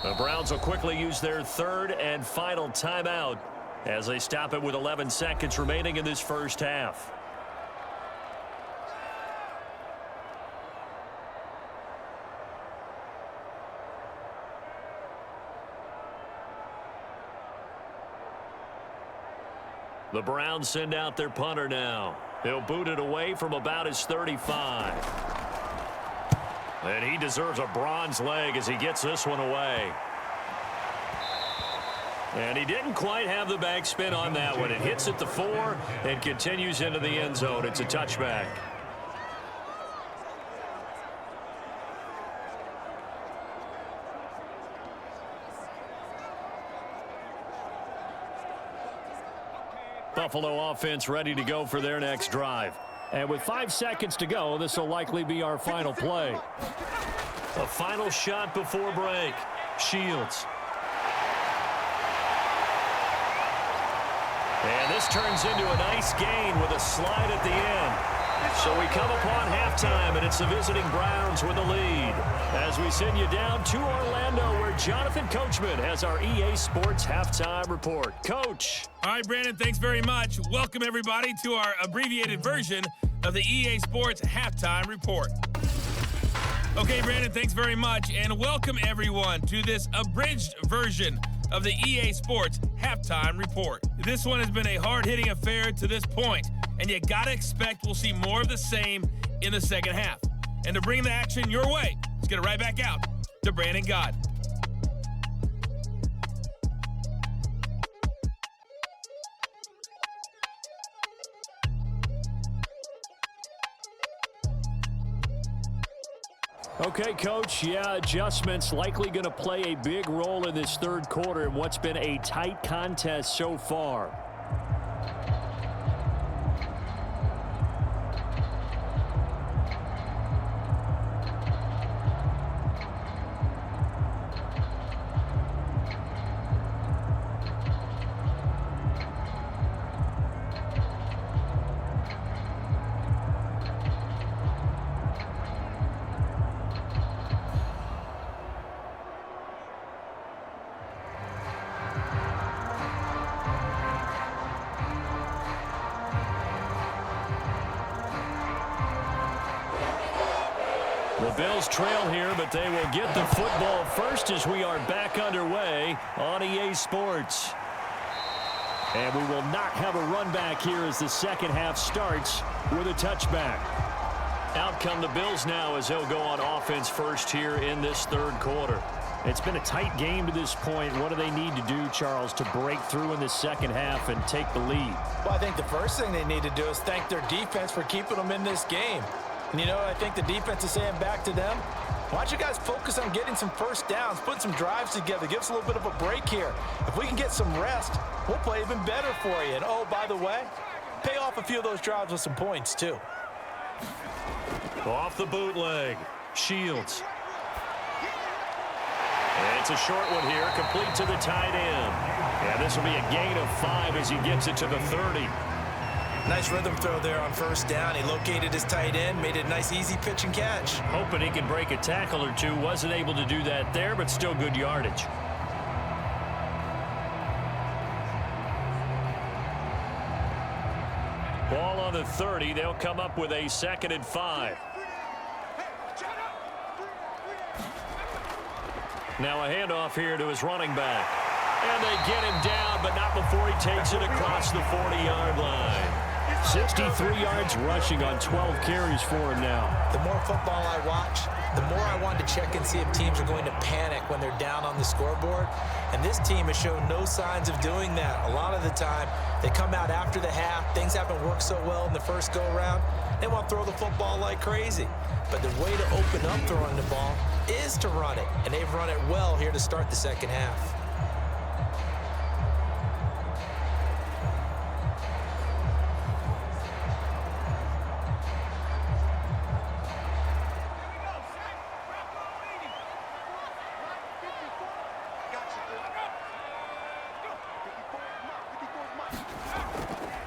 The Browns will quickly use their third and final timeout as they stop it with 11 seconds remaining in this first half. The Browns send out their punter now. He'll boot it away from about his 35. And he deserves a bronze leg as he gets this one away. And he didn't quite have the backspin on that one. It hits at the 4 and continues into the end zone. It's a touchback. Buffalo offense ready to go for their next drive. And with 5 seconds to go, this will likely be our final play. A final shot before break. Shields. And this turns into a nice gain with a slide at the end. So we come upon halftime, and it's the visiting Browns with the lead. As we send you down to Orlando, where Jonathan Coachman has our EA Sports Halftime Report. Coach. All right, Brandon, thanks very much. Welcome, everybody, to our abbreviated version of the EA Sports Halftime Report. Okay, Brandon, thanks very much, and welcome, everyone, to this abridged version of the EA Sports Halftime Report. This one has been a hard-hitting affair to this point, and you gotta expect we'll see more of the same in the second half. And to bring the action your way, let's get it right back out to Brandon God. Okay, Coach, adjustments likely going to play a big role in this third quarter in what's been a tight contest so far. The Bills trail here, but they will get the football first as we are back underway on EA Sports. And we will not have a run back here as the second half starts with a touchback. Out come the Bills now as they'll go on offense first here in this third quarter. It's been a tight game to this point. What do they need to do, Charles, to break through in the second half and take the lead? Well, I think the first thing they need to do is thank their defense for keeping them in this game. And you know what I think the defense is saying back to them? Why don't you guys focus on getting some first downs, put some drives together, give us a little bit of a break here. If we can get some rest, we'll play even better for you. And oh, by the way, pay off a few of those drives with some points too. Off the bootleg, Shields. And it's a short one here, complete to the tight end. And this will be a gain of 5 as he gets it to the 30. Nice rhythm throw there on first down. He located his tight end, made it a nice easy pitch and catch. Hoping he can break a tackle or two. Wasn't able to do that there, but still good yardage. Ball on the 30. They'll come up with a 2nd and 5. Now a handoff here to his running back. And they get him down, but not before he takes it across the 40-yard line. 63 yards rushing on 12 carries for him now. The more football I watch, the more I want to check and see if teams are going to panic when they're down on the scoreboard. And this team has shown no signs of doing that. A lot of the time, they come out after the half. Things haven't worked so well in the first go-around. They want to throw the football like crazy. But the way to open up throwing the ball is to run it. And they've run it well here to start the second half.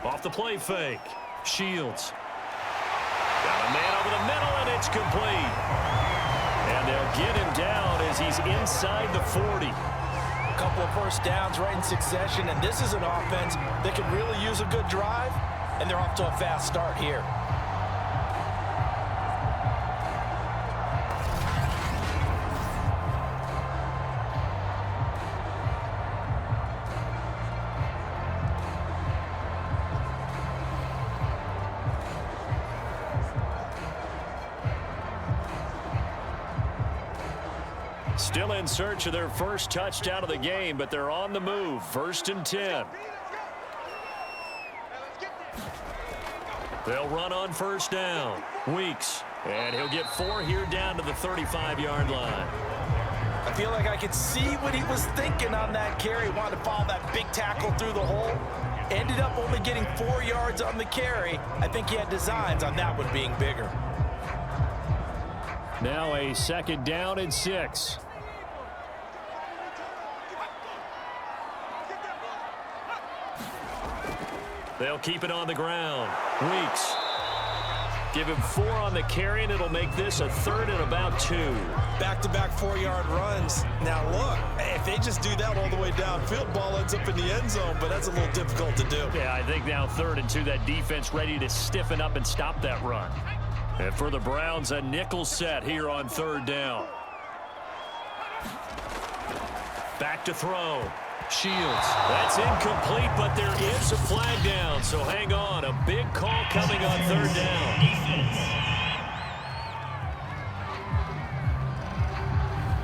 Off the play fake. Shields. Got a man over the middle, and it's complete. And they'll get him down as he's inside the 40. A couple of first downs right in succession, and this is an offense that could really use a good drive, and they're off to a fast start here. Still in search of their first touchdown of the game, but they're on the move. 1st and 10. They'll run on 1st down. Weeks. And he'll get 4 here down to the 35-yard line. I feel like I could see what he was thinking on that carry. Wanted to follow that big tackle through the hole. Ended up only getting 4 yards on the carry. I think he had designs on that one being bigger. Now a 2nd down and 6. They'll keep it on the ground. Weeks. Give him 4 on the carry, and it'll make this a 3rd and about 2. Back-to-back 4-yard runs. Now, look, if they just do that all the way downfield, ball ends up in the end zone, but that's a little difficult to do. Yeah, I think now 3rd and 2, that defense ready to stiffen up and stop that run. And for the Browns, a nickel set here on 3rd down. Back to throw. Shields. That's incomplete, but there is a flag down, so hang on. A big call coming on 3rd down.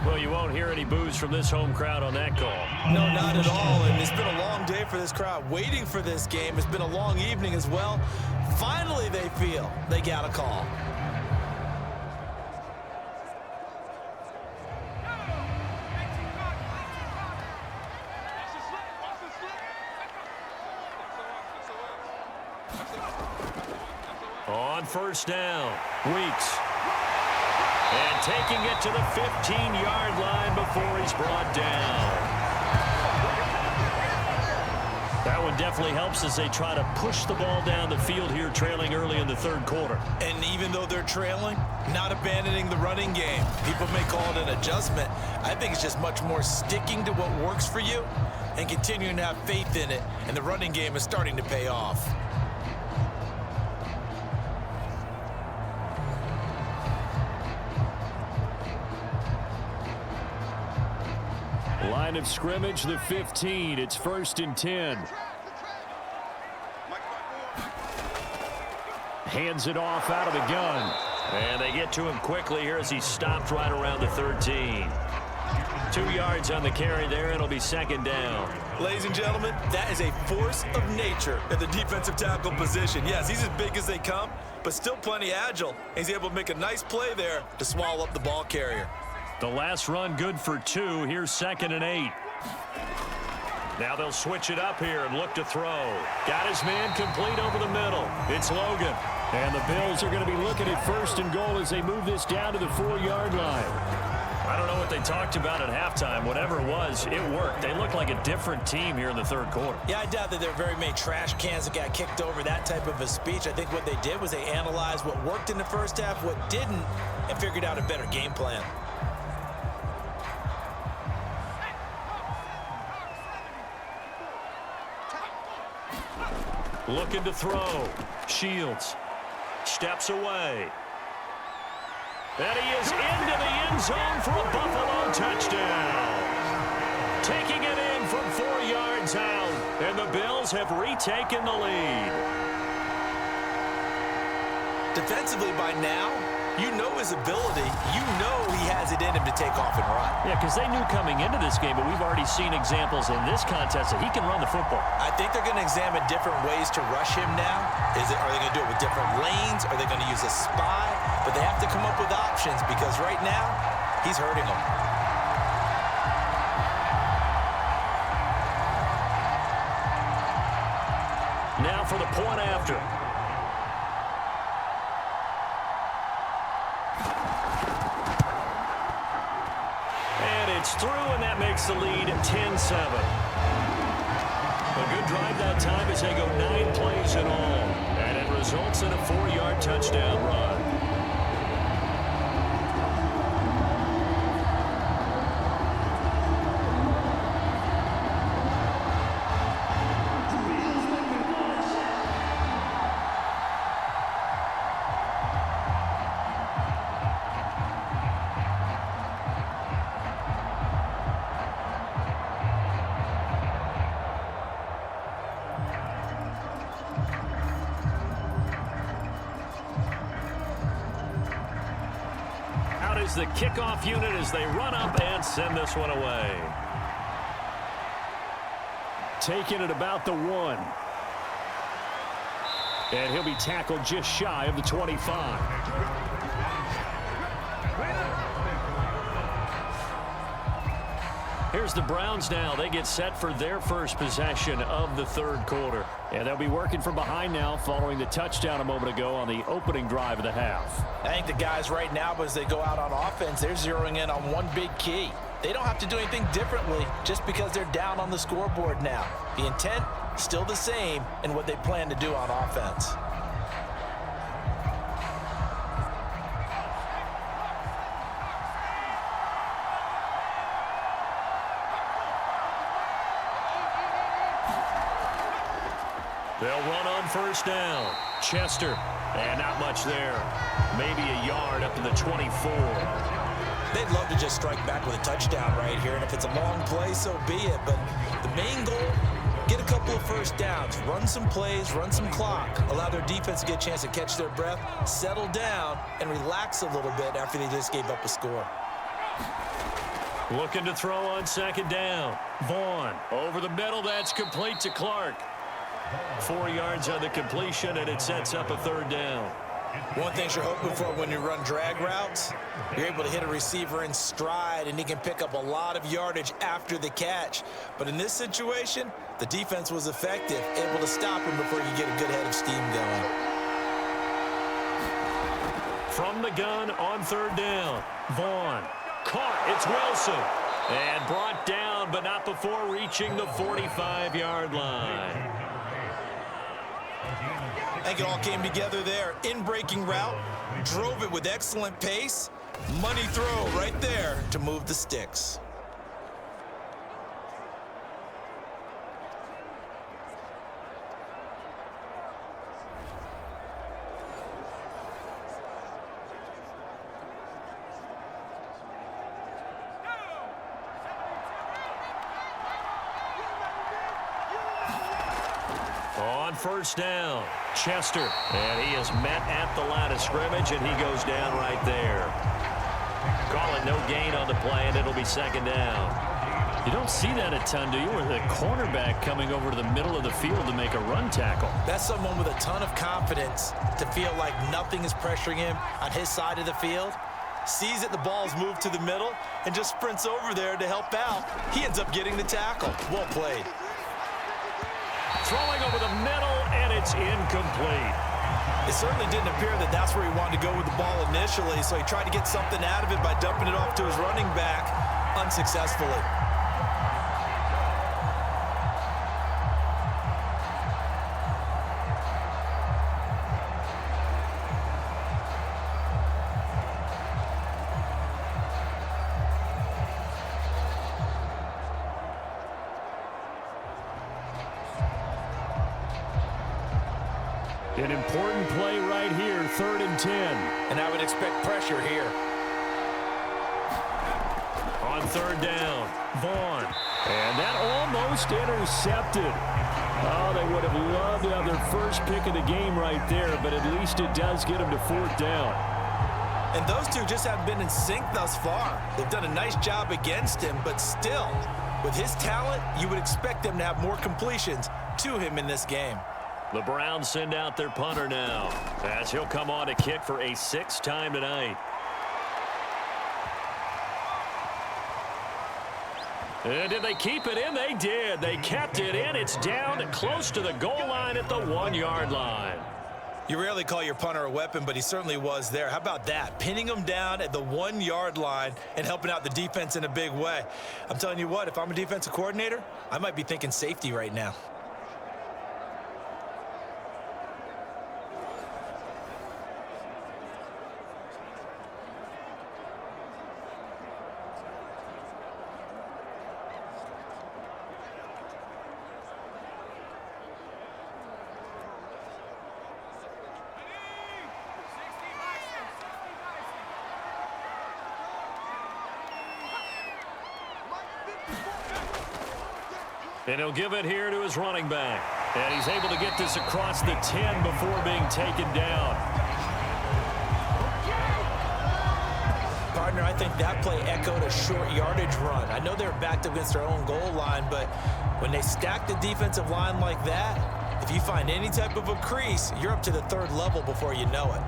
Well, you won't hear any boos from this home crowd on that call. No, not at all, and it's been a long day for this crowd waiting for this game. It's been a long evening as well. Finally, they feel they got a call. On 1st down, Weeks. And taking it to the 15-yard line before he's brought down. That one definitely helps as they try to push the ball down the field here, trailing early in the 3rd quarter. And even though they're trailing, not abandoning the running game. People may call it an adjustment. I think it's just much more sticking to what works for you and continuing to have faith in it. And the running game is starting to pay off. Line of scrimmage, the 15. It's 1st and 10. Hands it off out of the gun. And they get to him quickly here as he stopped right around the 13. 2 yards on the carry there, and it'll be 2nd down. Ladies and gentlemen, that is a force of nature at the defensive tackle position. Yes, he's as big as they come, but still plenty agile. He's able to make a nice play there to swallow up the ball carrier. The last run good for 2. Here's 2nd and 8. Now they'll switch it up here and look to throw. Got his man complete over the middle. It's Logan. And the Bills are going to be looking at 1st and goal as they move this down to the 4-yard line. I don't know what they talked about at halftime. Whatever it was, it worked. They look like a different team here in the 3rd quarter. Yeah, I doubt that there are very many trash cans that got kicked over, that type of a speech. I think what they did was they analyzed what worked in the 1st half, what didn't, and figured out a better game plan. Looking to throw. Shields steps away. And he is into the end zone for a Buffalo touchdown. Taking it in from 4 yards out. And the Bills have retaken the lead. Defensively by now, you know his ability. You know he has it in him to take off and run. Yeah, because they knew coming into this game, but we've already seen examples in this contest that he can run the football. I think they're going to examine different ways to rush him now. Are they going to do it with different lanes? Are they going to use a spy? But they have to come up with options because right now, he's hurting them. Now for the point after. It's through, and that makes the lead 10-7. A good drive that time as they go 9 plays in all. And it results in a 4-yard touchdown run. is the kickoff unit as they run up and send this one away. Taking it about the 1. And he'll be tackled just shy of the 25. Here's the Browns now. They get set for their first possession of the third quarter. And they'll be working from behind now following the touchdown a moment ago on the opening drive of the half. I think the guys right now, as they go out on offense, they're zeroing in on one big key. They don't have to do anything differently just because they're down on the scoreboard now. The intent, still the same in what they plan to do on offense. They'll run on first down. Chester, and not much there. Maybe a yard up to the 24. They'd love to just strike back with a touchdown right here, and if it's a long play, so be it. But the main goal, get a couple of first downs, run some plays, run some clock, allow their defense to get a chance to catch their breath, settle down, and relax a little bit after they just gave up a score. Looking to throw on second down. Vaughn over the middle. That's complete to Clark. 4 yards on the completion, and it sets up a third down. One thing you're hoping for when you run drag routes, you're able to hit a receiver in stride, and he can pick up a lot of yardage after the catch. But in this situation, the defense was effective, able to stop him before you get a good head of steam going. From the gun on third down. Vaughn. Caught. It's Wilson. And brought down, but not before reaching the 45-yard line. I think it all came together there. In-breaking route, drove it with excellent pace. Money throw right there to move the sticks. On first down, Chester, and he is met at the line of scrimmage, and he goes down right there. Call it no gain on the play, and it'll be second down. You don't see that a ton, do you, with a cornerback coming over to the middle of the field to make a run tackle? That's someone with a ton of confidence to feel like nothing is pressuring him on his side of the field. Sees that the ball's moved to the middle and just sprints over there to help out. He ends up getting the tackle. Well played. Throwing over the middle, and it's incomplete. It certainly didn't appear that that's where he wanted to go with the ball initially, so he tried to get something out of it by dumping it off to his running back unsuccessfully. An important play right here, 3rd and 10. And I would expect pressure here. On third down, Vaughn. And that almost intercepted. Oh, they would have loved to have their first pick of the game right there, but at least it does get them to 4th down. And those two just haven't been in sync thus far. They've done a nice job against him, but still, with his talent, you would expect them to have more completions to him in this game. The Browns send out their punter now, as he'll come on to kick for a 6th time tonight. And did they keep it in? They did. They kept it in. It's down close to the goal line at the 1-yard line. You rarely call your punter a weapon, but he certainly was there. How about that? Pinning him down at the 1-yard line and helping out the defense in a big way. I'm telling you what, if I'm a defensive coordinator, I might be thinking safety right now. And he'll give it here to his running back. And he's able to get this across the 10 before being taken down. Partner, Partner, I think that play echoed a short yardage run. I know they were backed up against their own goal line, but when they stack the defensive line like that, if you find any type of a crease, you're up to the third level before you know it.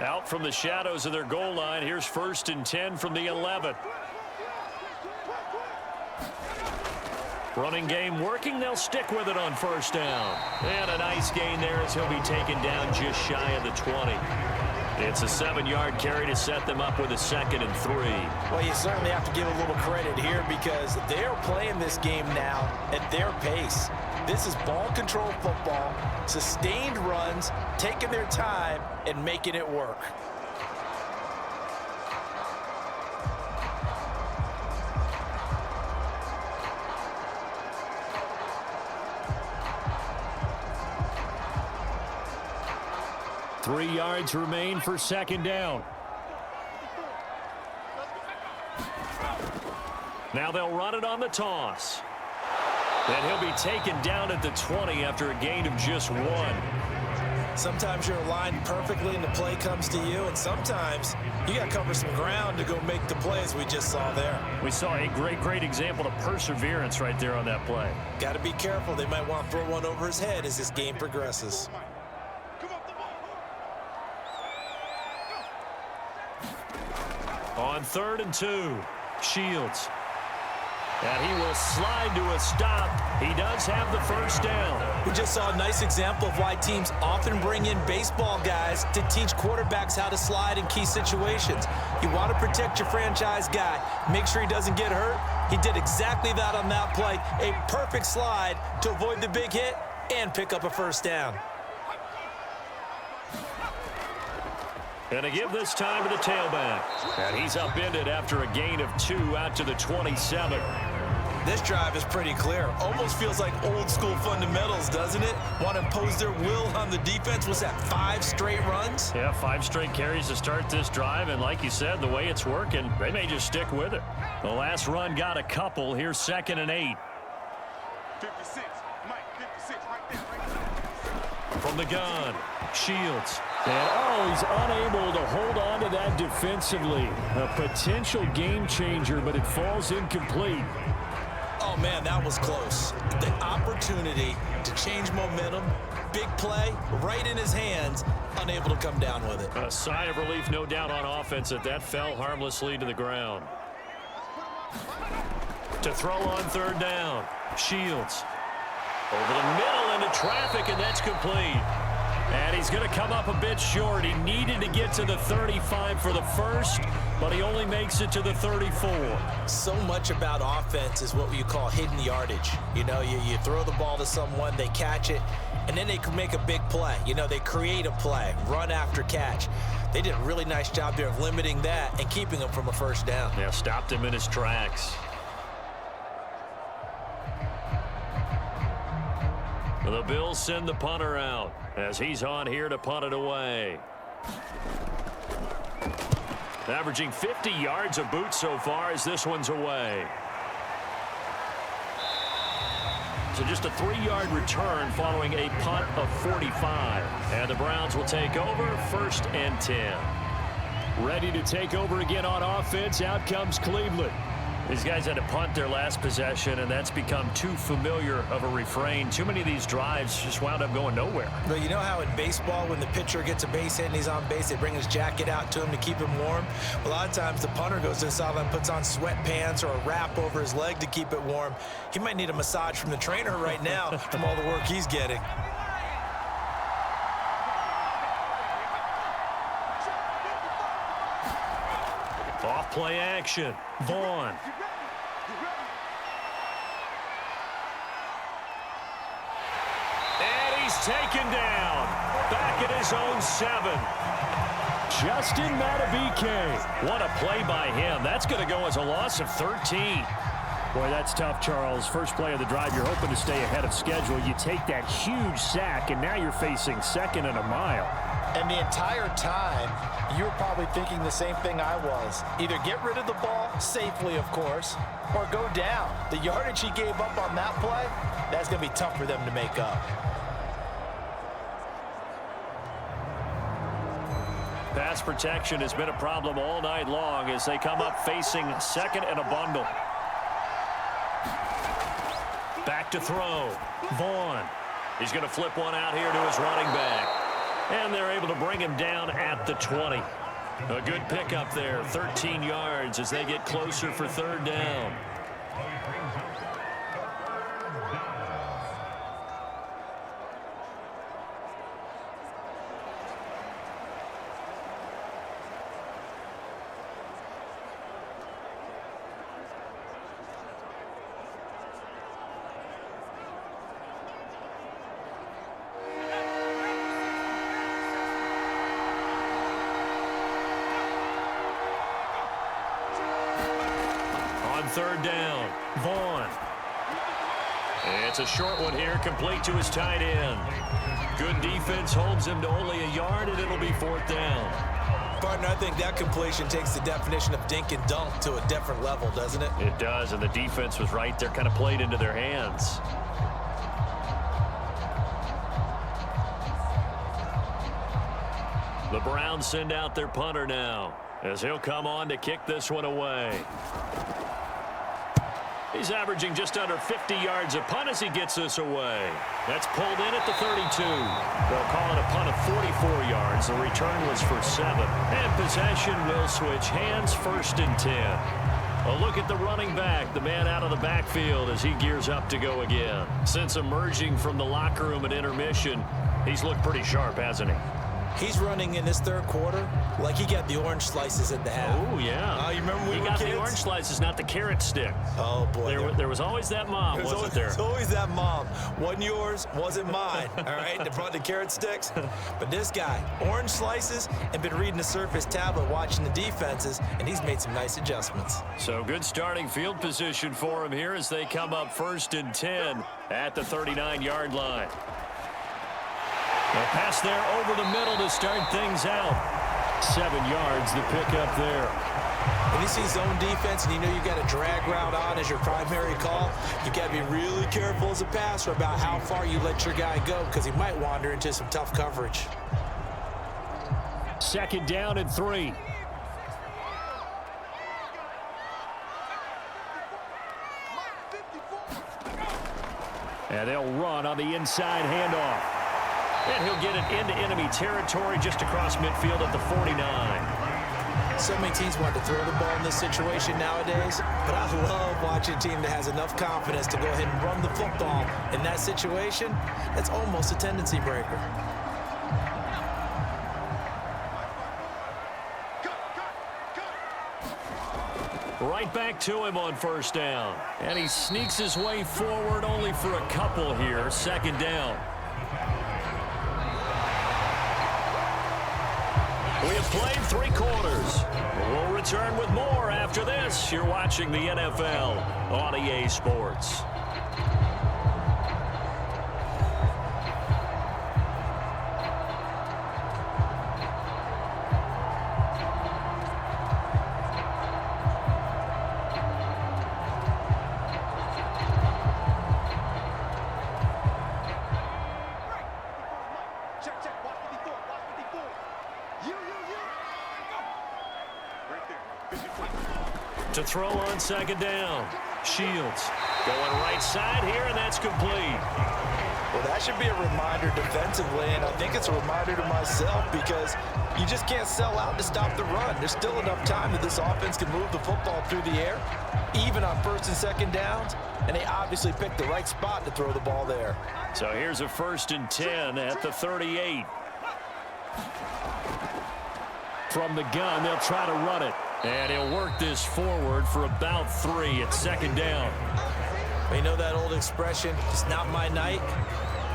Out from the shadows of their goal line, here's 1st and 10 from the 11. Running game working, they'll stick with it on 1st down. And a nice gain there as he'll be taken down just shy of the 20. It's a 7-yard carry to set them up with a 2nd and 3. Well, you certainly have to give a little credit here because they're playing this game now at their pace. This is ball control football, sustained runs, taking their time and making it work. Three yards remain for 2nd down. Now they'll run it on the toss. And he'll be taken down at the 20 after a gain of just 1. Sometimes you're aligned perfectly and the play comes to you, and sometimes you got to cover some ground to go make the plays we just saw there. We saw a great example of perseverance right there on that play. Got to be careful. They might want to throw one over his head as this game progresses. On 3rd and 2, Shields. And he will slide to a stop. He does have the 1st down. We just saw a nice example of why teams often bring in baseball guys to teach quarterbacks how to slide in key situations. You want to protect your franchise guy. Make sure he doesn't get hurt. He did exactly that on that play. A perfect slide to avoid the big hit and pick up a 1st down. And a give this time to the tailback. And he's upended after a gain of 2 out to the 27. This drive is pretty clear. Almost feels like old school fundamentals, doesn't it? Want to impose their will on the defense. Was that 5 straight runs? Yeah, 5 straight carries to start this drive. And like you said, the way it's working, they may just stick with it. The last run got a couple. Here's 2nd and 8. 56, Mike, 56, right there. From the gun, Shields. And he's unable to hold on to that defensively. A potential game changer, but it falls incomplete. Oh, man, that was close. The opportunity to change momentum, big play, right in his hands, unable to come down with it. A sigh of relief, no doubt, on offense that fell harmlessly to the ground. To throw on 3rd down, Shields. Over the middle into traffic, and that's complete. And he's going to come up a bit short. He needed to get to the 35 for the 1st, but he only makes it to the 34. So much about offense is what you call hidden yardage. You know, you throw the ball to someone, they catch it, and then they can make a big play. You know, they create a play, run after catch. They did a really nice job there of limiting that and keeping him from a 1st down. Yeah, stopped him in his tracks. The Bills send the punter out as he's on here to punt it away. Averaging 50 yards a boot so far as this one's away. So just a 3-yard return following a punt of 45. And the Browns will take over 1st and 10. Ready to take over again on offense. Out comes Cleveland. These guys had to punt their last possession, and that's become too familiar of a refrain. Too many of these drives just wound up going nowhere. But you know how in baseball, when the pitcher gets a base hit and he's on base, they bring his jacket out to him to keep him warm? A lot of times the punter goes to the sideline, puts on sweatpants or a wrap over his leg to keep it warm. He might need a massage from the trainer right now from all the work he's getting. Off play action. Vaughn. And he's taken down. Back at his own 7. Justin Madubuike. What a play by him. That's going to go as a loss of 13. Boy, that's tough, Charles. First play of the drive, you're hoping to stay ahead of schedule. You take that huge sack, and now you're facing 2nd and a mile. And the entire time, you were probably thinking the same thing I was. Either get rid of the ball, safely of course, or go down. The yardage he gave up on that play, that's going to be tough for them to make up. Pass protection has been a problem all night long as they come up facing second and a bundle. Back to throw. Vaughn. He's going to flip one out here to his running back. And they're able to bring him down at the 20. A good pickup there, 13 yards as they get closer for third down. Third down, Vaughn. It's a short one here, complete to his tight end. Good defense holds him to only a yard, and it'll be fourth down. Partner, I think that completion takes the definition of dink and dunk to a different level, doesn't it? It does, and the defense was right there, kind of played into their hands. The Browns send out their punter now, as he'll come on to kick this one away. He's averaging just under 50 yards a punt as he gets this away. That's pulled in at the 32. They'll call it a punt of 44 yards. The return was for 7. And possession will switch hands, first and 10. A look at the running back, the man out of the backfield as he gears up to go again. Since emerging from the locker room at intermission, he's looked pretty sharp, hasn't he? He's running in this third quarter like he got the orange slices at the half. Oh, yeah. You remember when he we were got kids? the orange slices, not the carrot stick. Oh, boy. There was always that mom, wasn't there? There's always that mom. Wasn't yours, wasn't mine, all right? They brought the carrot sticks. But this guy, orange slices, and been reading the Surface tablet, watching the defenses, and he's made some nice adjustments. So good starting field position for him here as they come up first and 10 at the 39-yard line. A pass there over the middle to start things out. 7 yards, the pickup there. When you see zone defense and you know you got a drag route on as your primary call, you got to be really careful as a passer about how far you let your guy go because he might wander into some tough coverage. Second down and 3. And they'll run on the inside handoff. And he'll get it into enemy territory just across midfield at the 49. So many teams want to throw the ball in this situation nowadays, but I love watching a team that has enough confidence to go ahead and run the football in that situation. That's almost a tendency breaker. Right back to him on first down. And he sneaks his way forward only for a couple here. Second down. We have played 3 quarters. We'll return with more after this. You're watching the NFL on EA Sports. To throw on second down. Shields going right side here, and that's complete. Well, that should be a reminder defensively, and I think it's a reminder to myself because you just can't sell out to stop the run. There's still enough time that this offense can move the football through the air, even on first and second downs, and they obviously picked the right spot to throw the ball there. So here's a first and 10 at the 38. From the gun, they'll try to run it. And he'll work this forward for about 3 at second down. Well, you know that old expression, it's not my night?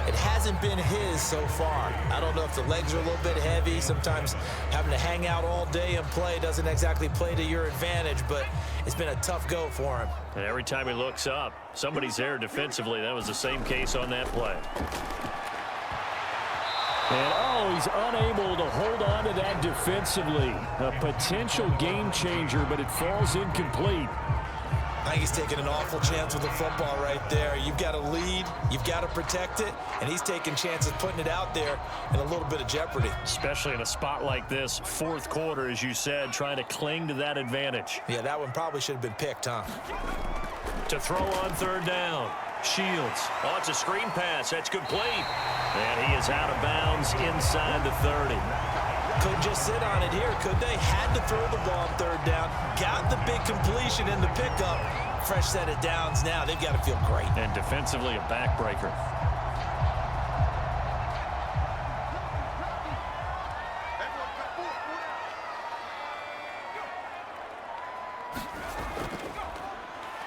It hasn't been his so far. I don't know if the legs are a little bit heavy. Sometimes having to hang out all day and play doesn't exactly play to your advantage, but it's been a tough go for him. And every time he looks up, somebody's there defensively. That was the same case on that play. And, oh, he's unable to hold on to that defensively. A potential game changer, but it falls incomplete. I think he's taking an awful chance with the football right there. You've got to lead, you've got to protect it, and he's taking chances putting it out there in a little bit of jeopardy. Especially in a spot like this, fourth quarter, as you said, trying to cling to that advantage. Yeah, that one probably should have been picked, huh? To throw on third down. Shields. Oh, it's a screen pass. That's complete. And he is out of bounds inside the 30. Couldn't just sit on it here, could they? Had to throw the ball on third down. Got the big completion in the pickup. Fresh set of downs now. They've got to feel great. And defensively, a backbreaker.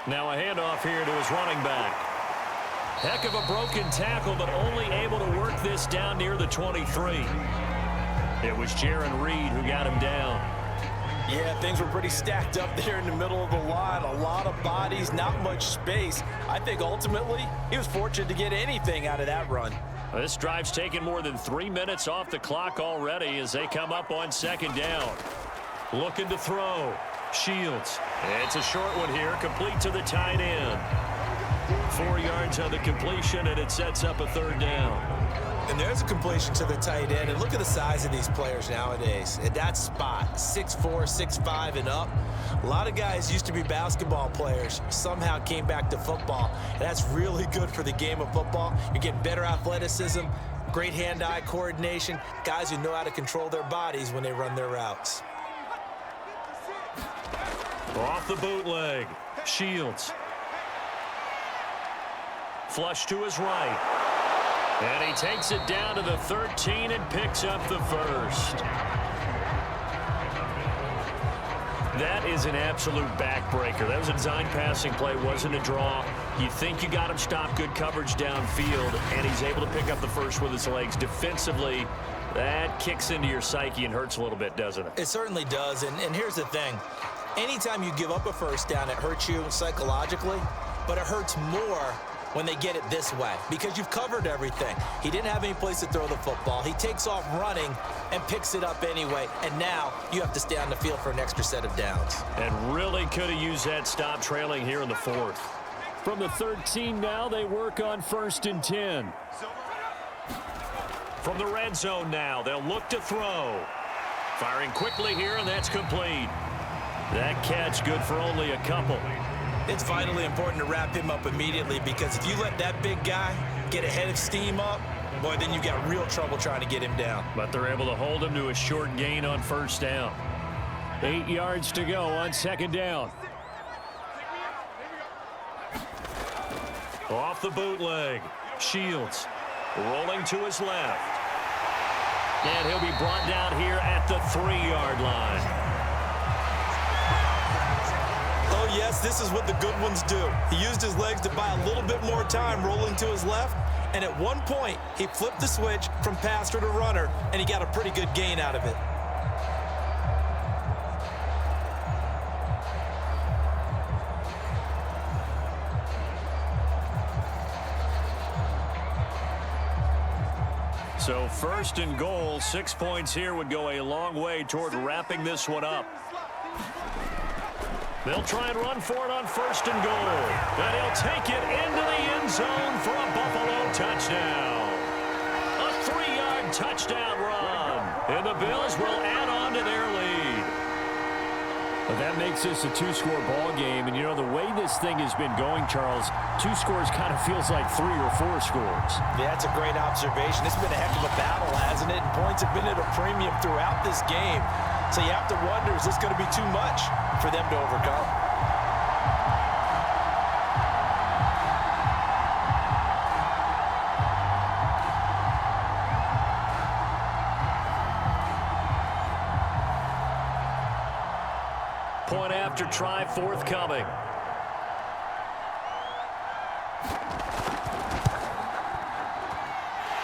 Now a handoff here to his running back. Heck of a broken tackle, but only able to work this down near the 23. It was Jaron Reed who got him down. Yeah, things were pretty stacked up there in the middle of the line. A lot of bodies, not much space. I think ultimately he was fortunate to get anything out of that run. This drive's taken more than 3 minutes off the clock already as they come up on second down. Looking to throw. Shields. It's a short one here, complete to the tight end. 4 yards on the completion, and it sets up a third down. And there's a completion to the tight end. And look at the size of these players nowadays. At that spot, 6'4", 6'5", and up. A lot of guys used to be basketball players, somehow came back to football. And that's really good for the game of football. You're getting better athleticism, great hand-eye coordination, guys who know how to control their bodies when they run their routes. Off the bootleg. Shields. Flush to his right. And he takes it down to the 13 and picks up the first. That is an absolute backbreaker. That was a design passing play, wasn't a draw. You think you got him stopped, good coverage downfield, and he's able to pick up the first with his legs. Defensively, that kicks into your psyche and hurts a little bit, doesn't it? It certainly does, and here's the thing. Anytime you give up a first down, it hurts you psychologically, but it hurts more when they get it this way because you've covered everything. He didn't have any place to throw the football. He takes off running and picks it up anyway, and now you have to stay on the field for an extra set of downs. And really could have used that stop trailing here in the fourth. From the 13 now, they work on 1st and 10. From the red zone now, they'll look to throw. Firing quickly here, and that's complete. That catch good for only a couple. It's vitally important to wrap him up immediately because if you let that big guy get a head of steam up, boy, then you've got real trouble trying to get him down. But they're able to hold him to a short gain on 1st down. 8 yards to go on 2nd down. Off the bootleg. Shields rolling to his left. And he'll be brought down here at the 3-yard line. Oh, yes, this is what the good ones do. He used his legs to buy a little bit more time rolling to his left, and at one point, he flipped the switch from passer to runner, and he got a pretty good gain out of it. So 1st and goal, 6 points here would go a long way toward wrapping this one up. They'll try and run for it on 1st and goal. And he'll take it into the end zone for a Buffalo touchdown. A 3-yard touchdown run. And the Bills will add on to their lead. Well, that makes this a 2-score ball game. And, you know, the way this thing has been going, Charles, 2 scores kind of feels like 3 or 4 scores. Yeah, that's a great observation. It's been a heck of a battle, hasn't it? And points have been at a premium throughout this game. So you have to wonder, is this going to be too much for them to overcome? Point after try forthcoming.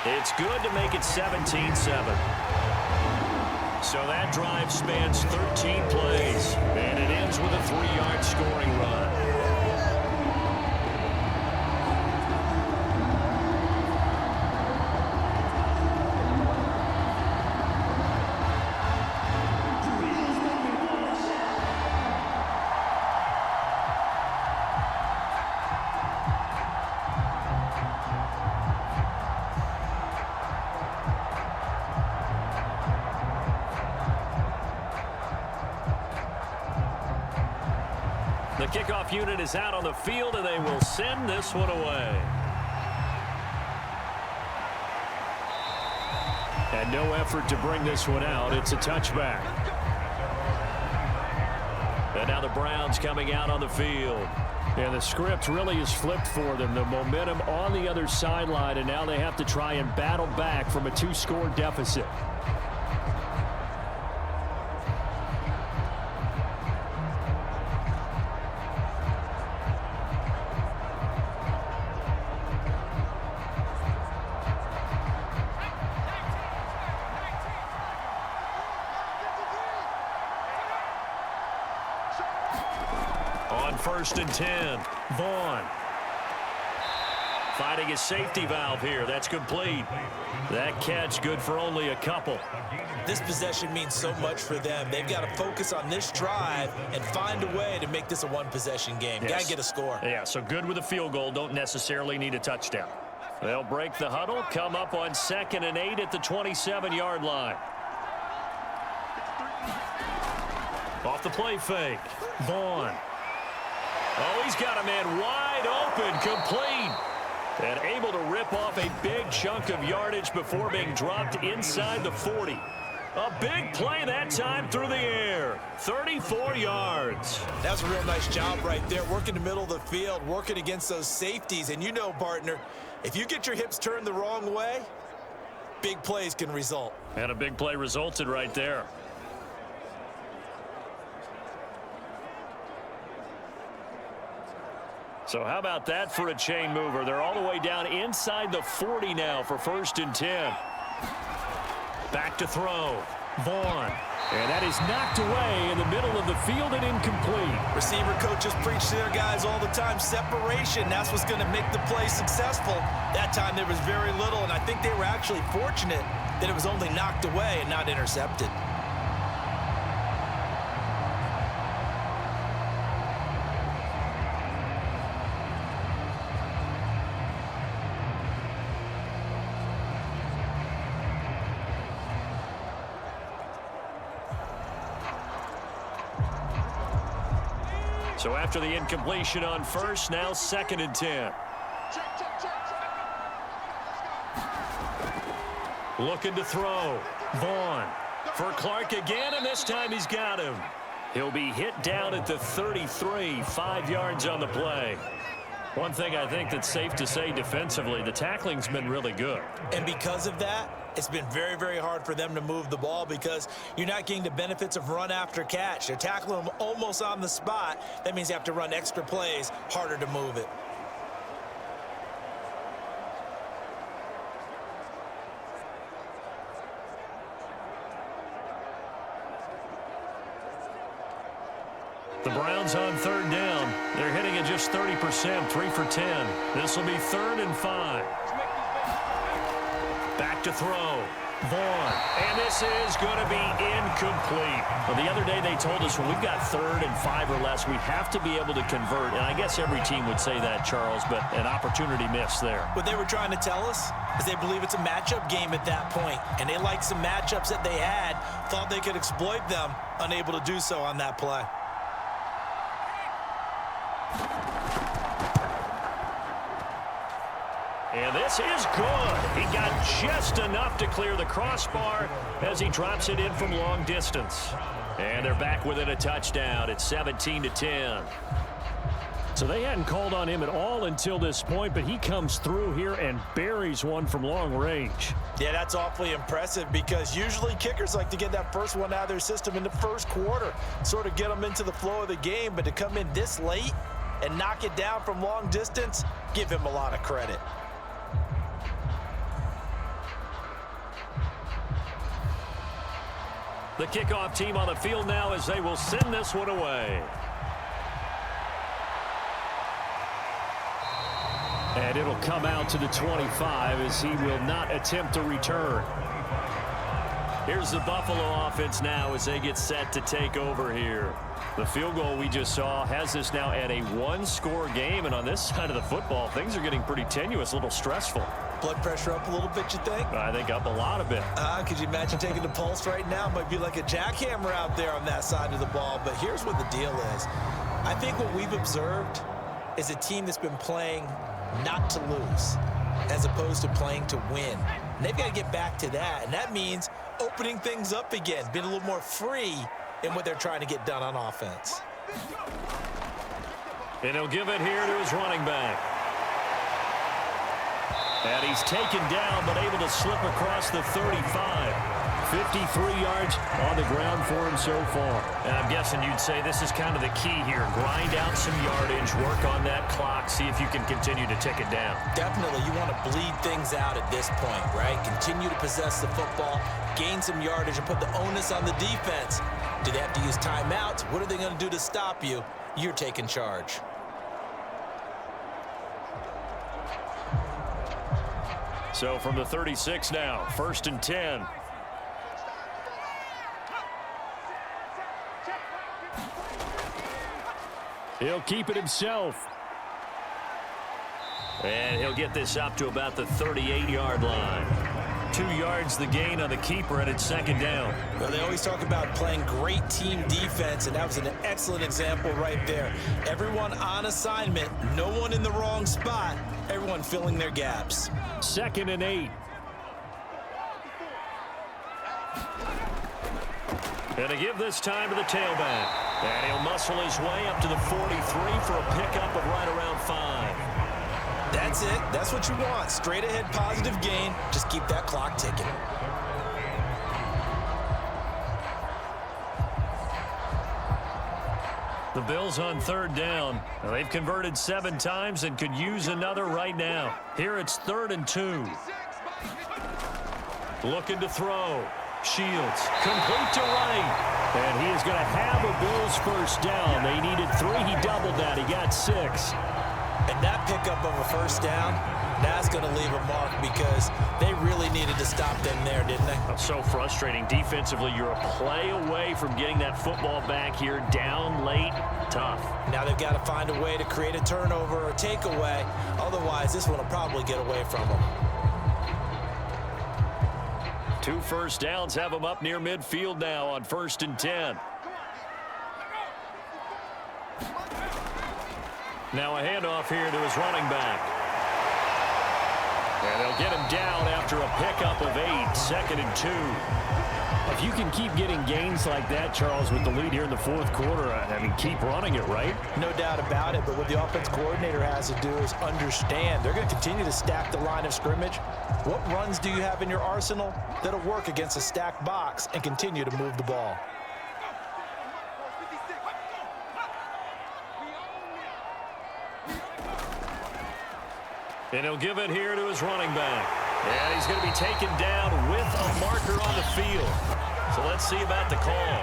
It's good to make it 17-7. So that drive spans 13 plays, and it ends with a 3-yard scoring run. The kickoff unit is out on the field, and they will send this one away. And no effort to bring this one out. It's a touchback. And now the Browns coming out on the field. And the script really is flipped for them. The momentum on the other sideline, and now they have to try and battle back from a 2-score deficit. On 1st and 10, Vaughn. Fighting his safety valve here. That's complete. That catch good for only a couple. This possession means so much for them. They've got to focus on this drive and find a way to make this a one-possession game. Yes. Got to get a score. Yeah, so good with a field goal. Don't necessarily need a touchdown. They'll break the huddle, come up on 2nd and 8 at the 27-yard line. Off the play fake, Vaughn. Oh, he's got a man wide open, complete. And able to rip off a big chunk of yardage before being dropped inside the 40. A big play that time through the air. 34 yards. That's a real nice job right there, working the middle of the field, working against those safeties. And you know, partner, if you get your hips turned the wrong way, big plays can result. And a big play resulted right there. So how about that for a chain mover? They're all the way down inside the 40 now for 1st and 10. Back to throw. Vaughn. And that is knocked away in the middle of the field and incomplete. Receiver coaches preach to their guys all the time. Separation, that's what's going to make the play successful. That time there was very little, and I think they were actually fortunate that it was only knocked away and not intercepted. So after the incompletion on 1st, now 2nd and 10. Looking to throw. Vaughn for Clark again, and this time he's got him. He'll be hit down at the 33, 5 yards on the play. One thing I think that's safe to say defensively, the tackling's been really good. And because of that, it's been very, very hard for them to move the ball because you're not getting the benefits of run after catch. They're tackling them almost on the spot. That means you have to run extra plays, harder to move it. The Browns on 3rd down. They're hitting at just 30%, 3 for 10. This will be 3rd and 5. Back to throw. Vaughn. And this is going to be incomplete. Well, the other day they told us when we've got 3rd and 5 or less, we have to be able to convert. And I guess every team would say that, Charles, but an opportunity missed there. What they were trying to tell us is they believe it's a matchup game at that point. And they liked some matchups that they had, thought they could exploit them, unable to do so on that play. And this is good. He got just enough to clear the crossbar as he drops it in from long distance. And they're back within a touchdown at 17-10. So they hadn't called on him at all until this point, but he comes through here and buries one from long range. Yeah, that's awfully impressive because usually kickers like to get that first one out of their system in the first quarter, sort of get them into the flow of the game, but to come in this late and knock it down from long distance, give him a lot of credit. The kickoff team on the field now as they will send this one away. And it'll come out to the 25 as he will not attempt to return. Here's the Buffalo offense now as they get set to take over here. The field goal we just saw has us now at a one-score game, and on this side of the football, things are getting pretty tenuous, a little stressful. Blood pressure up a little bit, you think? I think up a lot of it. Could you imagine taking the pulse right now? Might be like a jackhammer out there on that side of the ball. But here's what the deal is. I think what we've observed is a team that's been playing not to lose as opposed to playing to win. And they've got to get back to that. And that means opening things up again, being a little more free in what they're trying to get done on offense. And he'll give it here to his running back. And he's taken down, but able to slip across the 35. 53 yards on the ground for him so far. And I'm guessing you'd say this is kind of the key here. Grind out some yardage, work on that clock, see if you can continue to tick it down. Definitely. You want to bleed things out at this point, right? Continue to possess the football, gain some yardage, and put the onus on the defense. Do they have to use timeouts? What are they going to do to stop you? You're taking charge. So from the 36 now, 1st and 10. He'll keep it himself. And he'll get this up to about the 38-yard line. 2 yards the gain on the keeper, and it's 2nd down. Well, they always talk about playing great team defense, and that was an excellent example right there. Everyone on assignment, no one in the wrong spot, everyone filling their gaps. 2nd and 8. And to give this time to the tailback. And he'll muscle his way up to the 43 for a pickup of right around 5. That's it. That's what you want. Straight ahead positive gain. Just keep that clock ticking. The Bills on 3rd down. Now, they've converted 7 times and could use another right now. Here it's 3rd and 2. Looking to throw. Shields complete to right. And he is going to have a Bills first down. They needed 3. He doubled that. He got 6. And that pickup of a first down, that's going to leave a mark because they really needed to stop them there, didn't they? That's so frustrating. Defensively, you're a play away from getting that football back here. Down late, tough. Now they've got to find a way to create a turnover or takeaway. Otherwise, this one will probably get away from them. 2 first downs have them up near midfield now on 1st and 10. Now a handoff here to his running back. And they'll get him down after a pickup of 8, 2nd and 2. If you can keep getting gains like that, Charles, with the lead here in the 4th quarter, I mean, keep running it, right? No doubt about it, but what the offense coordinator has to do is understand they're going to continue to stack the line of scrimmage. What runs do you have in your arsenal that'll work against a stacked box and continue to move the ball? And he'll give it here to his running back. And he's going to be taken down with a marker on the field. So let's see about the call.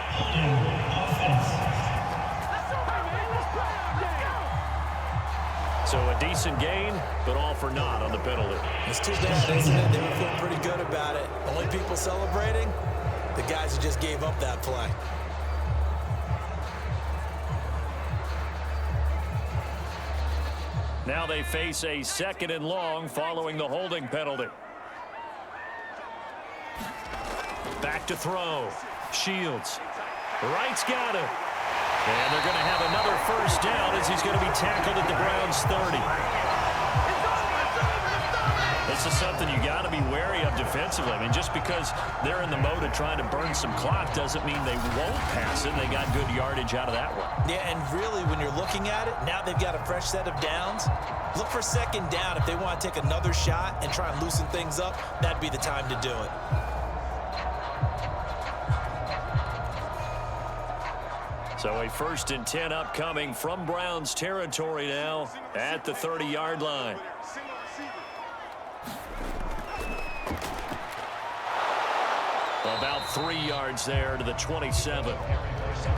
So a decent gain, but all for naught on the penalty. It's too bad, isn't it? They were feeling pretty good about it. Only people celebrating, the guys who just gave up that play. Now they face a 2nd and long following the holding penalty. Back to throw. Shields. Wright's got him. And they're going to have another first down as he's going to be tackled at the Browns' 30. This is something you got to be wary of defensively. I mean, just because they're in the mode of trying to burn some clock doesn't mean they won't pass it. They got good yardage out of that one. Yeah, and really, when you're looking at it, now they've got a fresh set of downs. Look for 2nd down. If they want to take another shot and try and loosen things up, that'd be the time to do it. So a 1st and 10 upcoming from Browns territory now at the 30-yard line. About 3 yards there to the 27.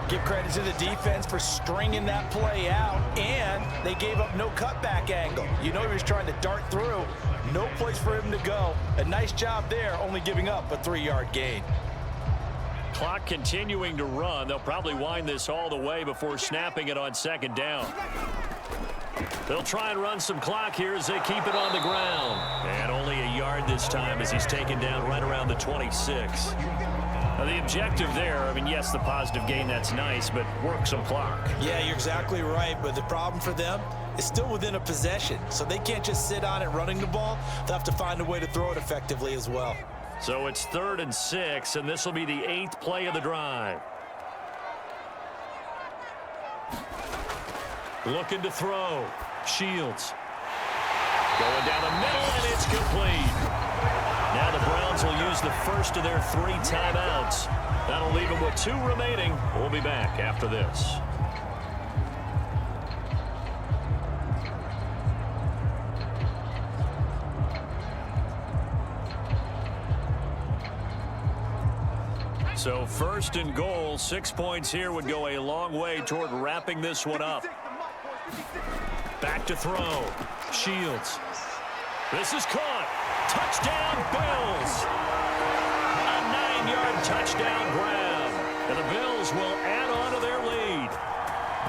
Give credit to the defense for stringing that play out, and they gave up no cutback angle. You know he was trying to dart through. No place for him to go. A nice job there, only giving up a 3-yard gain. Clock continuing to run. They'll probably wind this all the way before snapping it on 2nd down. They'll try and run some clock here as they keep it on the ground. And only a yard this time as he's taken down right around the 26. Now, the objective there, I mean, yes, the positive gain, that's nice, but work some clock. Yeah, you're exactly right, but the problem for them is still within a possession, so they can't just sit on it running the ball. They'll have to find a way to throw it effectively as well. So it's 3rd and 6, and this will be the 8th play of the drive. Looking to throw. Shields. Going down the middle, and it's complete. Now the Browns will use the first of their 3 timeouts. That'll leave them with 2 remaining. We'll be back after this. So 1st and goal, 6 points here would go a long way toward wrapping this one up. Back to throw. Shields. This is caught. Touchdown, Bills. A 9-yard touchdown grab. And the Bills will add on to their lead.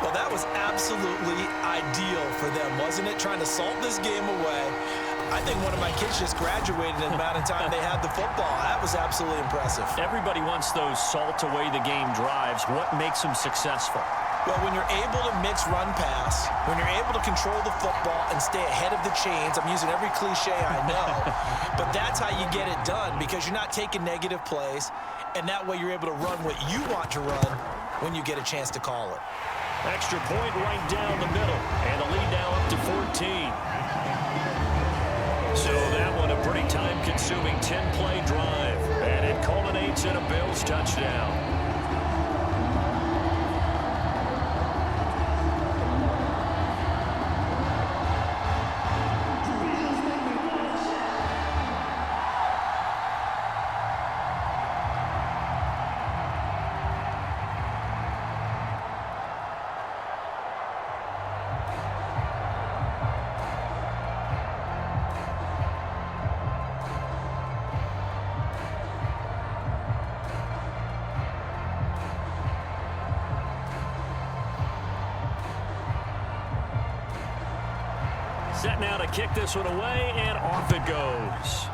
Well, that was absolutely ideal for them, wasn't it? Trying to salt this game away. I think one of my kids just graduated in the amount of time they had the football. That was absolutely impressive. Everybody wants those salt away the game drives. What makes them successful? Well, when you're able to mix run pass, when you're able to control the football and stay ahead of the chains, I'm using every cliche I know, but that's how you get it done because you're not taking negative plays, and that way you're able to run what you want to run when you get a chance to call it. Extra point right down the middle, and the lead now up to 14. So that one a pretty time-consuming 10-play drive, and it culminates in a Bills touchdown. Set now to kick this one away, and off it goes.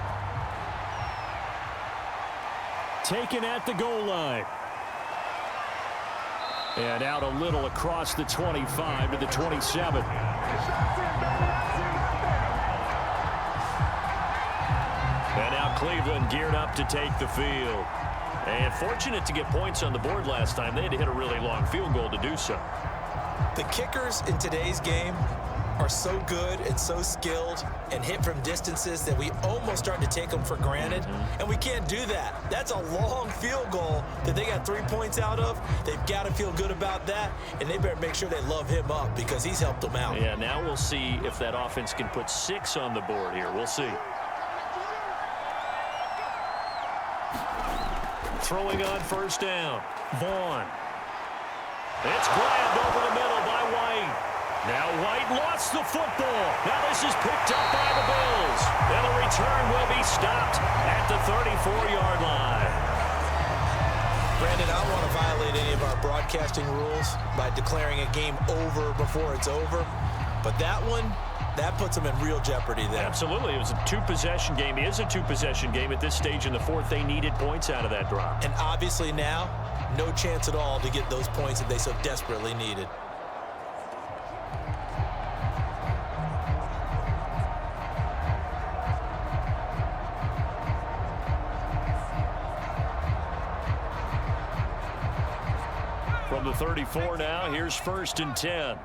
Taken at the goal line. And out a little across the 25 to the 27. And now Cleveland geared up to take the field. And fortunate to get points on the board last time. They had to hit a really long field goal to do so. The kickers in today's game are so good and so skilled and hit from distances that we almost start to take them for granted, and we can't do that. That's a long field goal that they got 3 points out of. They've got to feel good about that, and they better make sure they love him up because he's helped them out. Yeah, now we'll see if that offense can put 6 on the board here. We'll see. Throwing on first down. Vaughn. It's grabbed over the middle by White. Now White lost the football. Now this is picked up by the Bills. And the return will be stopped at the 34-yard line. Brandon, I don't want to violate any of our broadcasting rules by declaring a game over before it's over. But that one, that puts them in real jeopardy there. Absolutely. It was a 2-possession game. It is a 2-possession game at this stage in the fourth. They needed points out of that drop. And obviously now, no chance at all to get those points that they so desperately needed. From the 34 now, here's 1st and 10.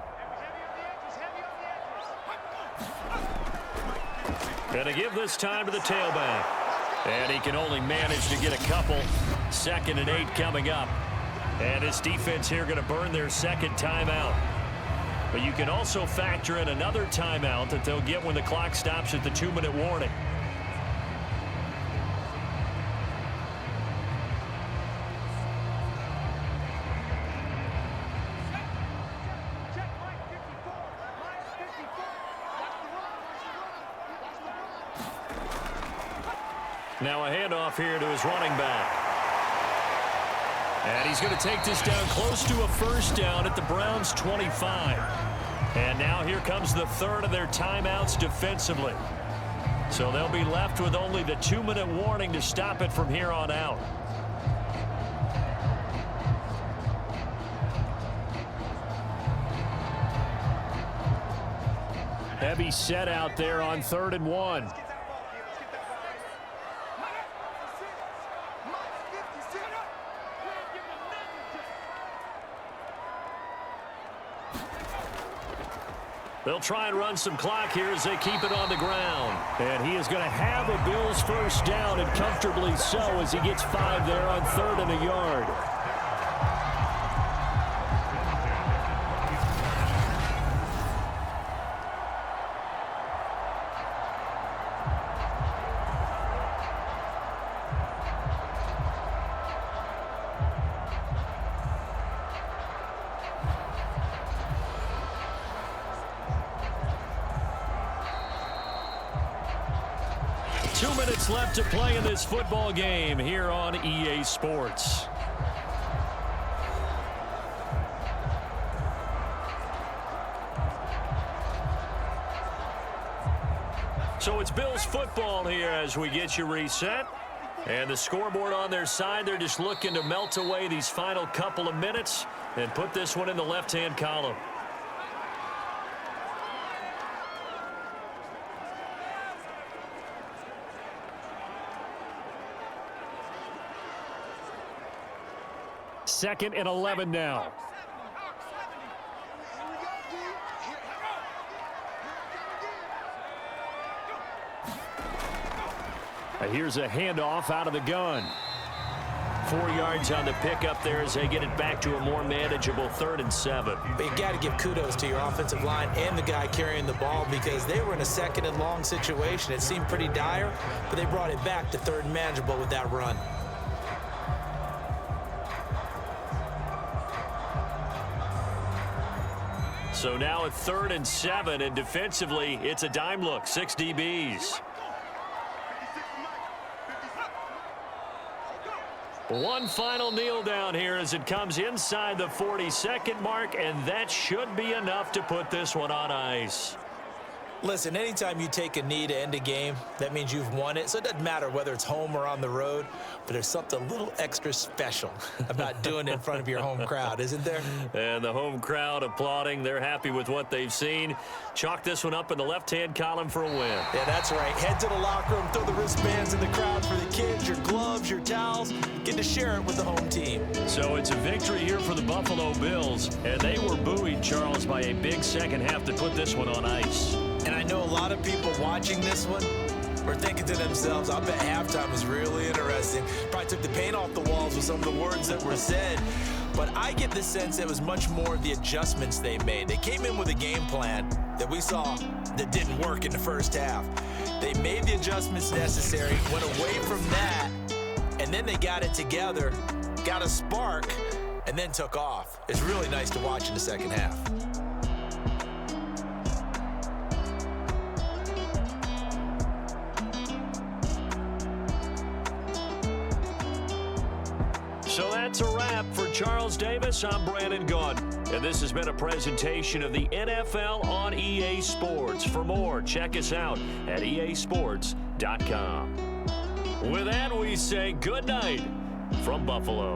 Gonna give this time to the tailback. And he can only manage to get a couple. 2nd and 8 coming up. And his defense here going to burn their 2nd timeout. But you can also factor in another timeout that they'll get when the clock stops at the 2-minute warning. Now a handoff here to his running back. And he's going to take this down close to a 1st down at the Browns' 25. And now here comes the third of their timeouts defensively. So they'll be left with only the 2-minute warning to stop it from here on out. Heavy set out there on 3rd and 1. They'll try and run some clock here as they keep it on the ground. And he is going to have a Bills first down, and comfortably so, as he gets 5 there on 3rd and a yard. Left to play in this football game here on EA Sports. So it's Bills football here as we get you reset. And the scoreboard on their side, they're just looking to melt away these final couple of minutes and put this one in the left-hand column. Second and 11 now. Here's a handoff out of the gun. 4 yards on the pickup there as they get it back to a more manageable 3rd and 7. But you got to give kudos to your offensive line and the guy carrying the ball, because they were in a 2nd and long situation. It seemed pretty dire, but they brought it back to 3rd and manageable with that run. So now at 3rd and 7, and defensively, it's a dime look, 6 DBs. One final kneel down here as it comes inside the 40-second mark, and that should be enough to put this one on ice. Listen, anytime you take a knee to end a game, that means you've won it. So it doesn't matter whether it's home or on the road, but there's something a little extra special about doing it in front of your home crowd, isn't there? And the home crowd applauding. They're happy with what they've seen. Chalk this one up in the left-hand column for a win. Yeah, that's right. Head to the locker room, throw the wristbands in the crowd for the kids, your gloves, your towels. Get to share it with the home team. So it's a victory here for the Buffalo Bills, and they were buoyed, Charles, by a big second half to put this one on ice. And I know a lot of people watching this one were thinking to themselves, I bet halftime was really interesting. Probably took the paint off the walls with some of the words that were said. But I get the sense it was much more of the adjustments they made. They came in with a game plan that we saw that didn't work in the first half. They made the adjustments necessary, went away from that, and then they got it together, got a spark, and then took off. It's really nice to watch in the second half. So that's a wrap. For Charles Davis, I'm Brandon Gaudin, and this has been a presentation of the NFL on EA Sports. For more, check us out at easports.com. With that, we say good night from Buffalo.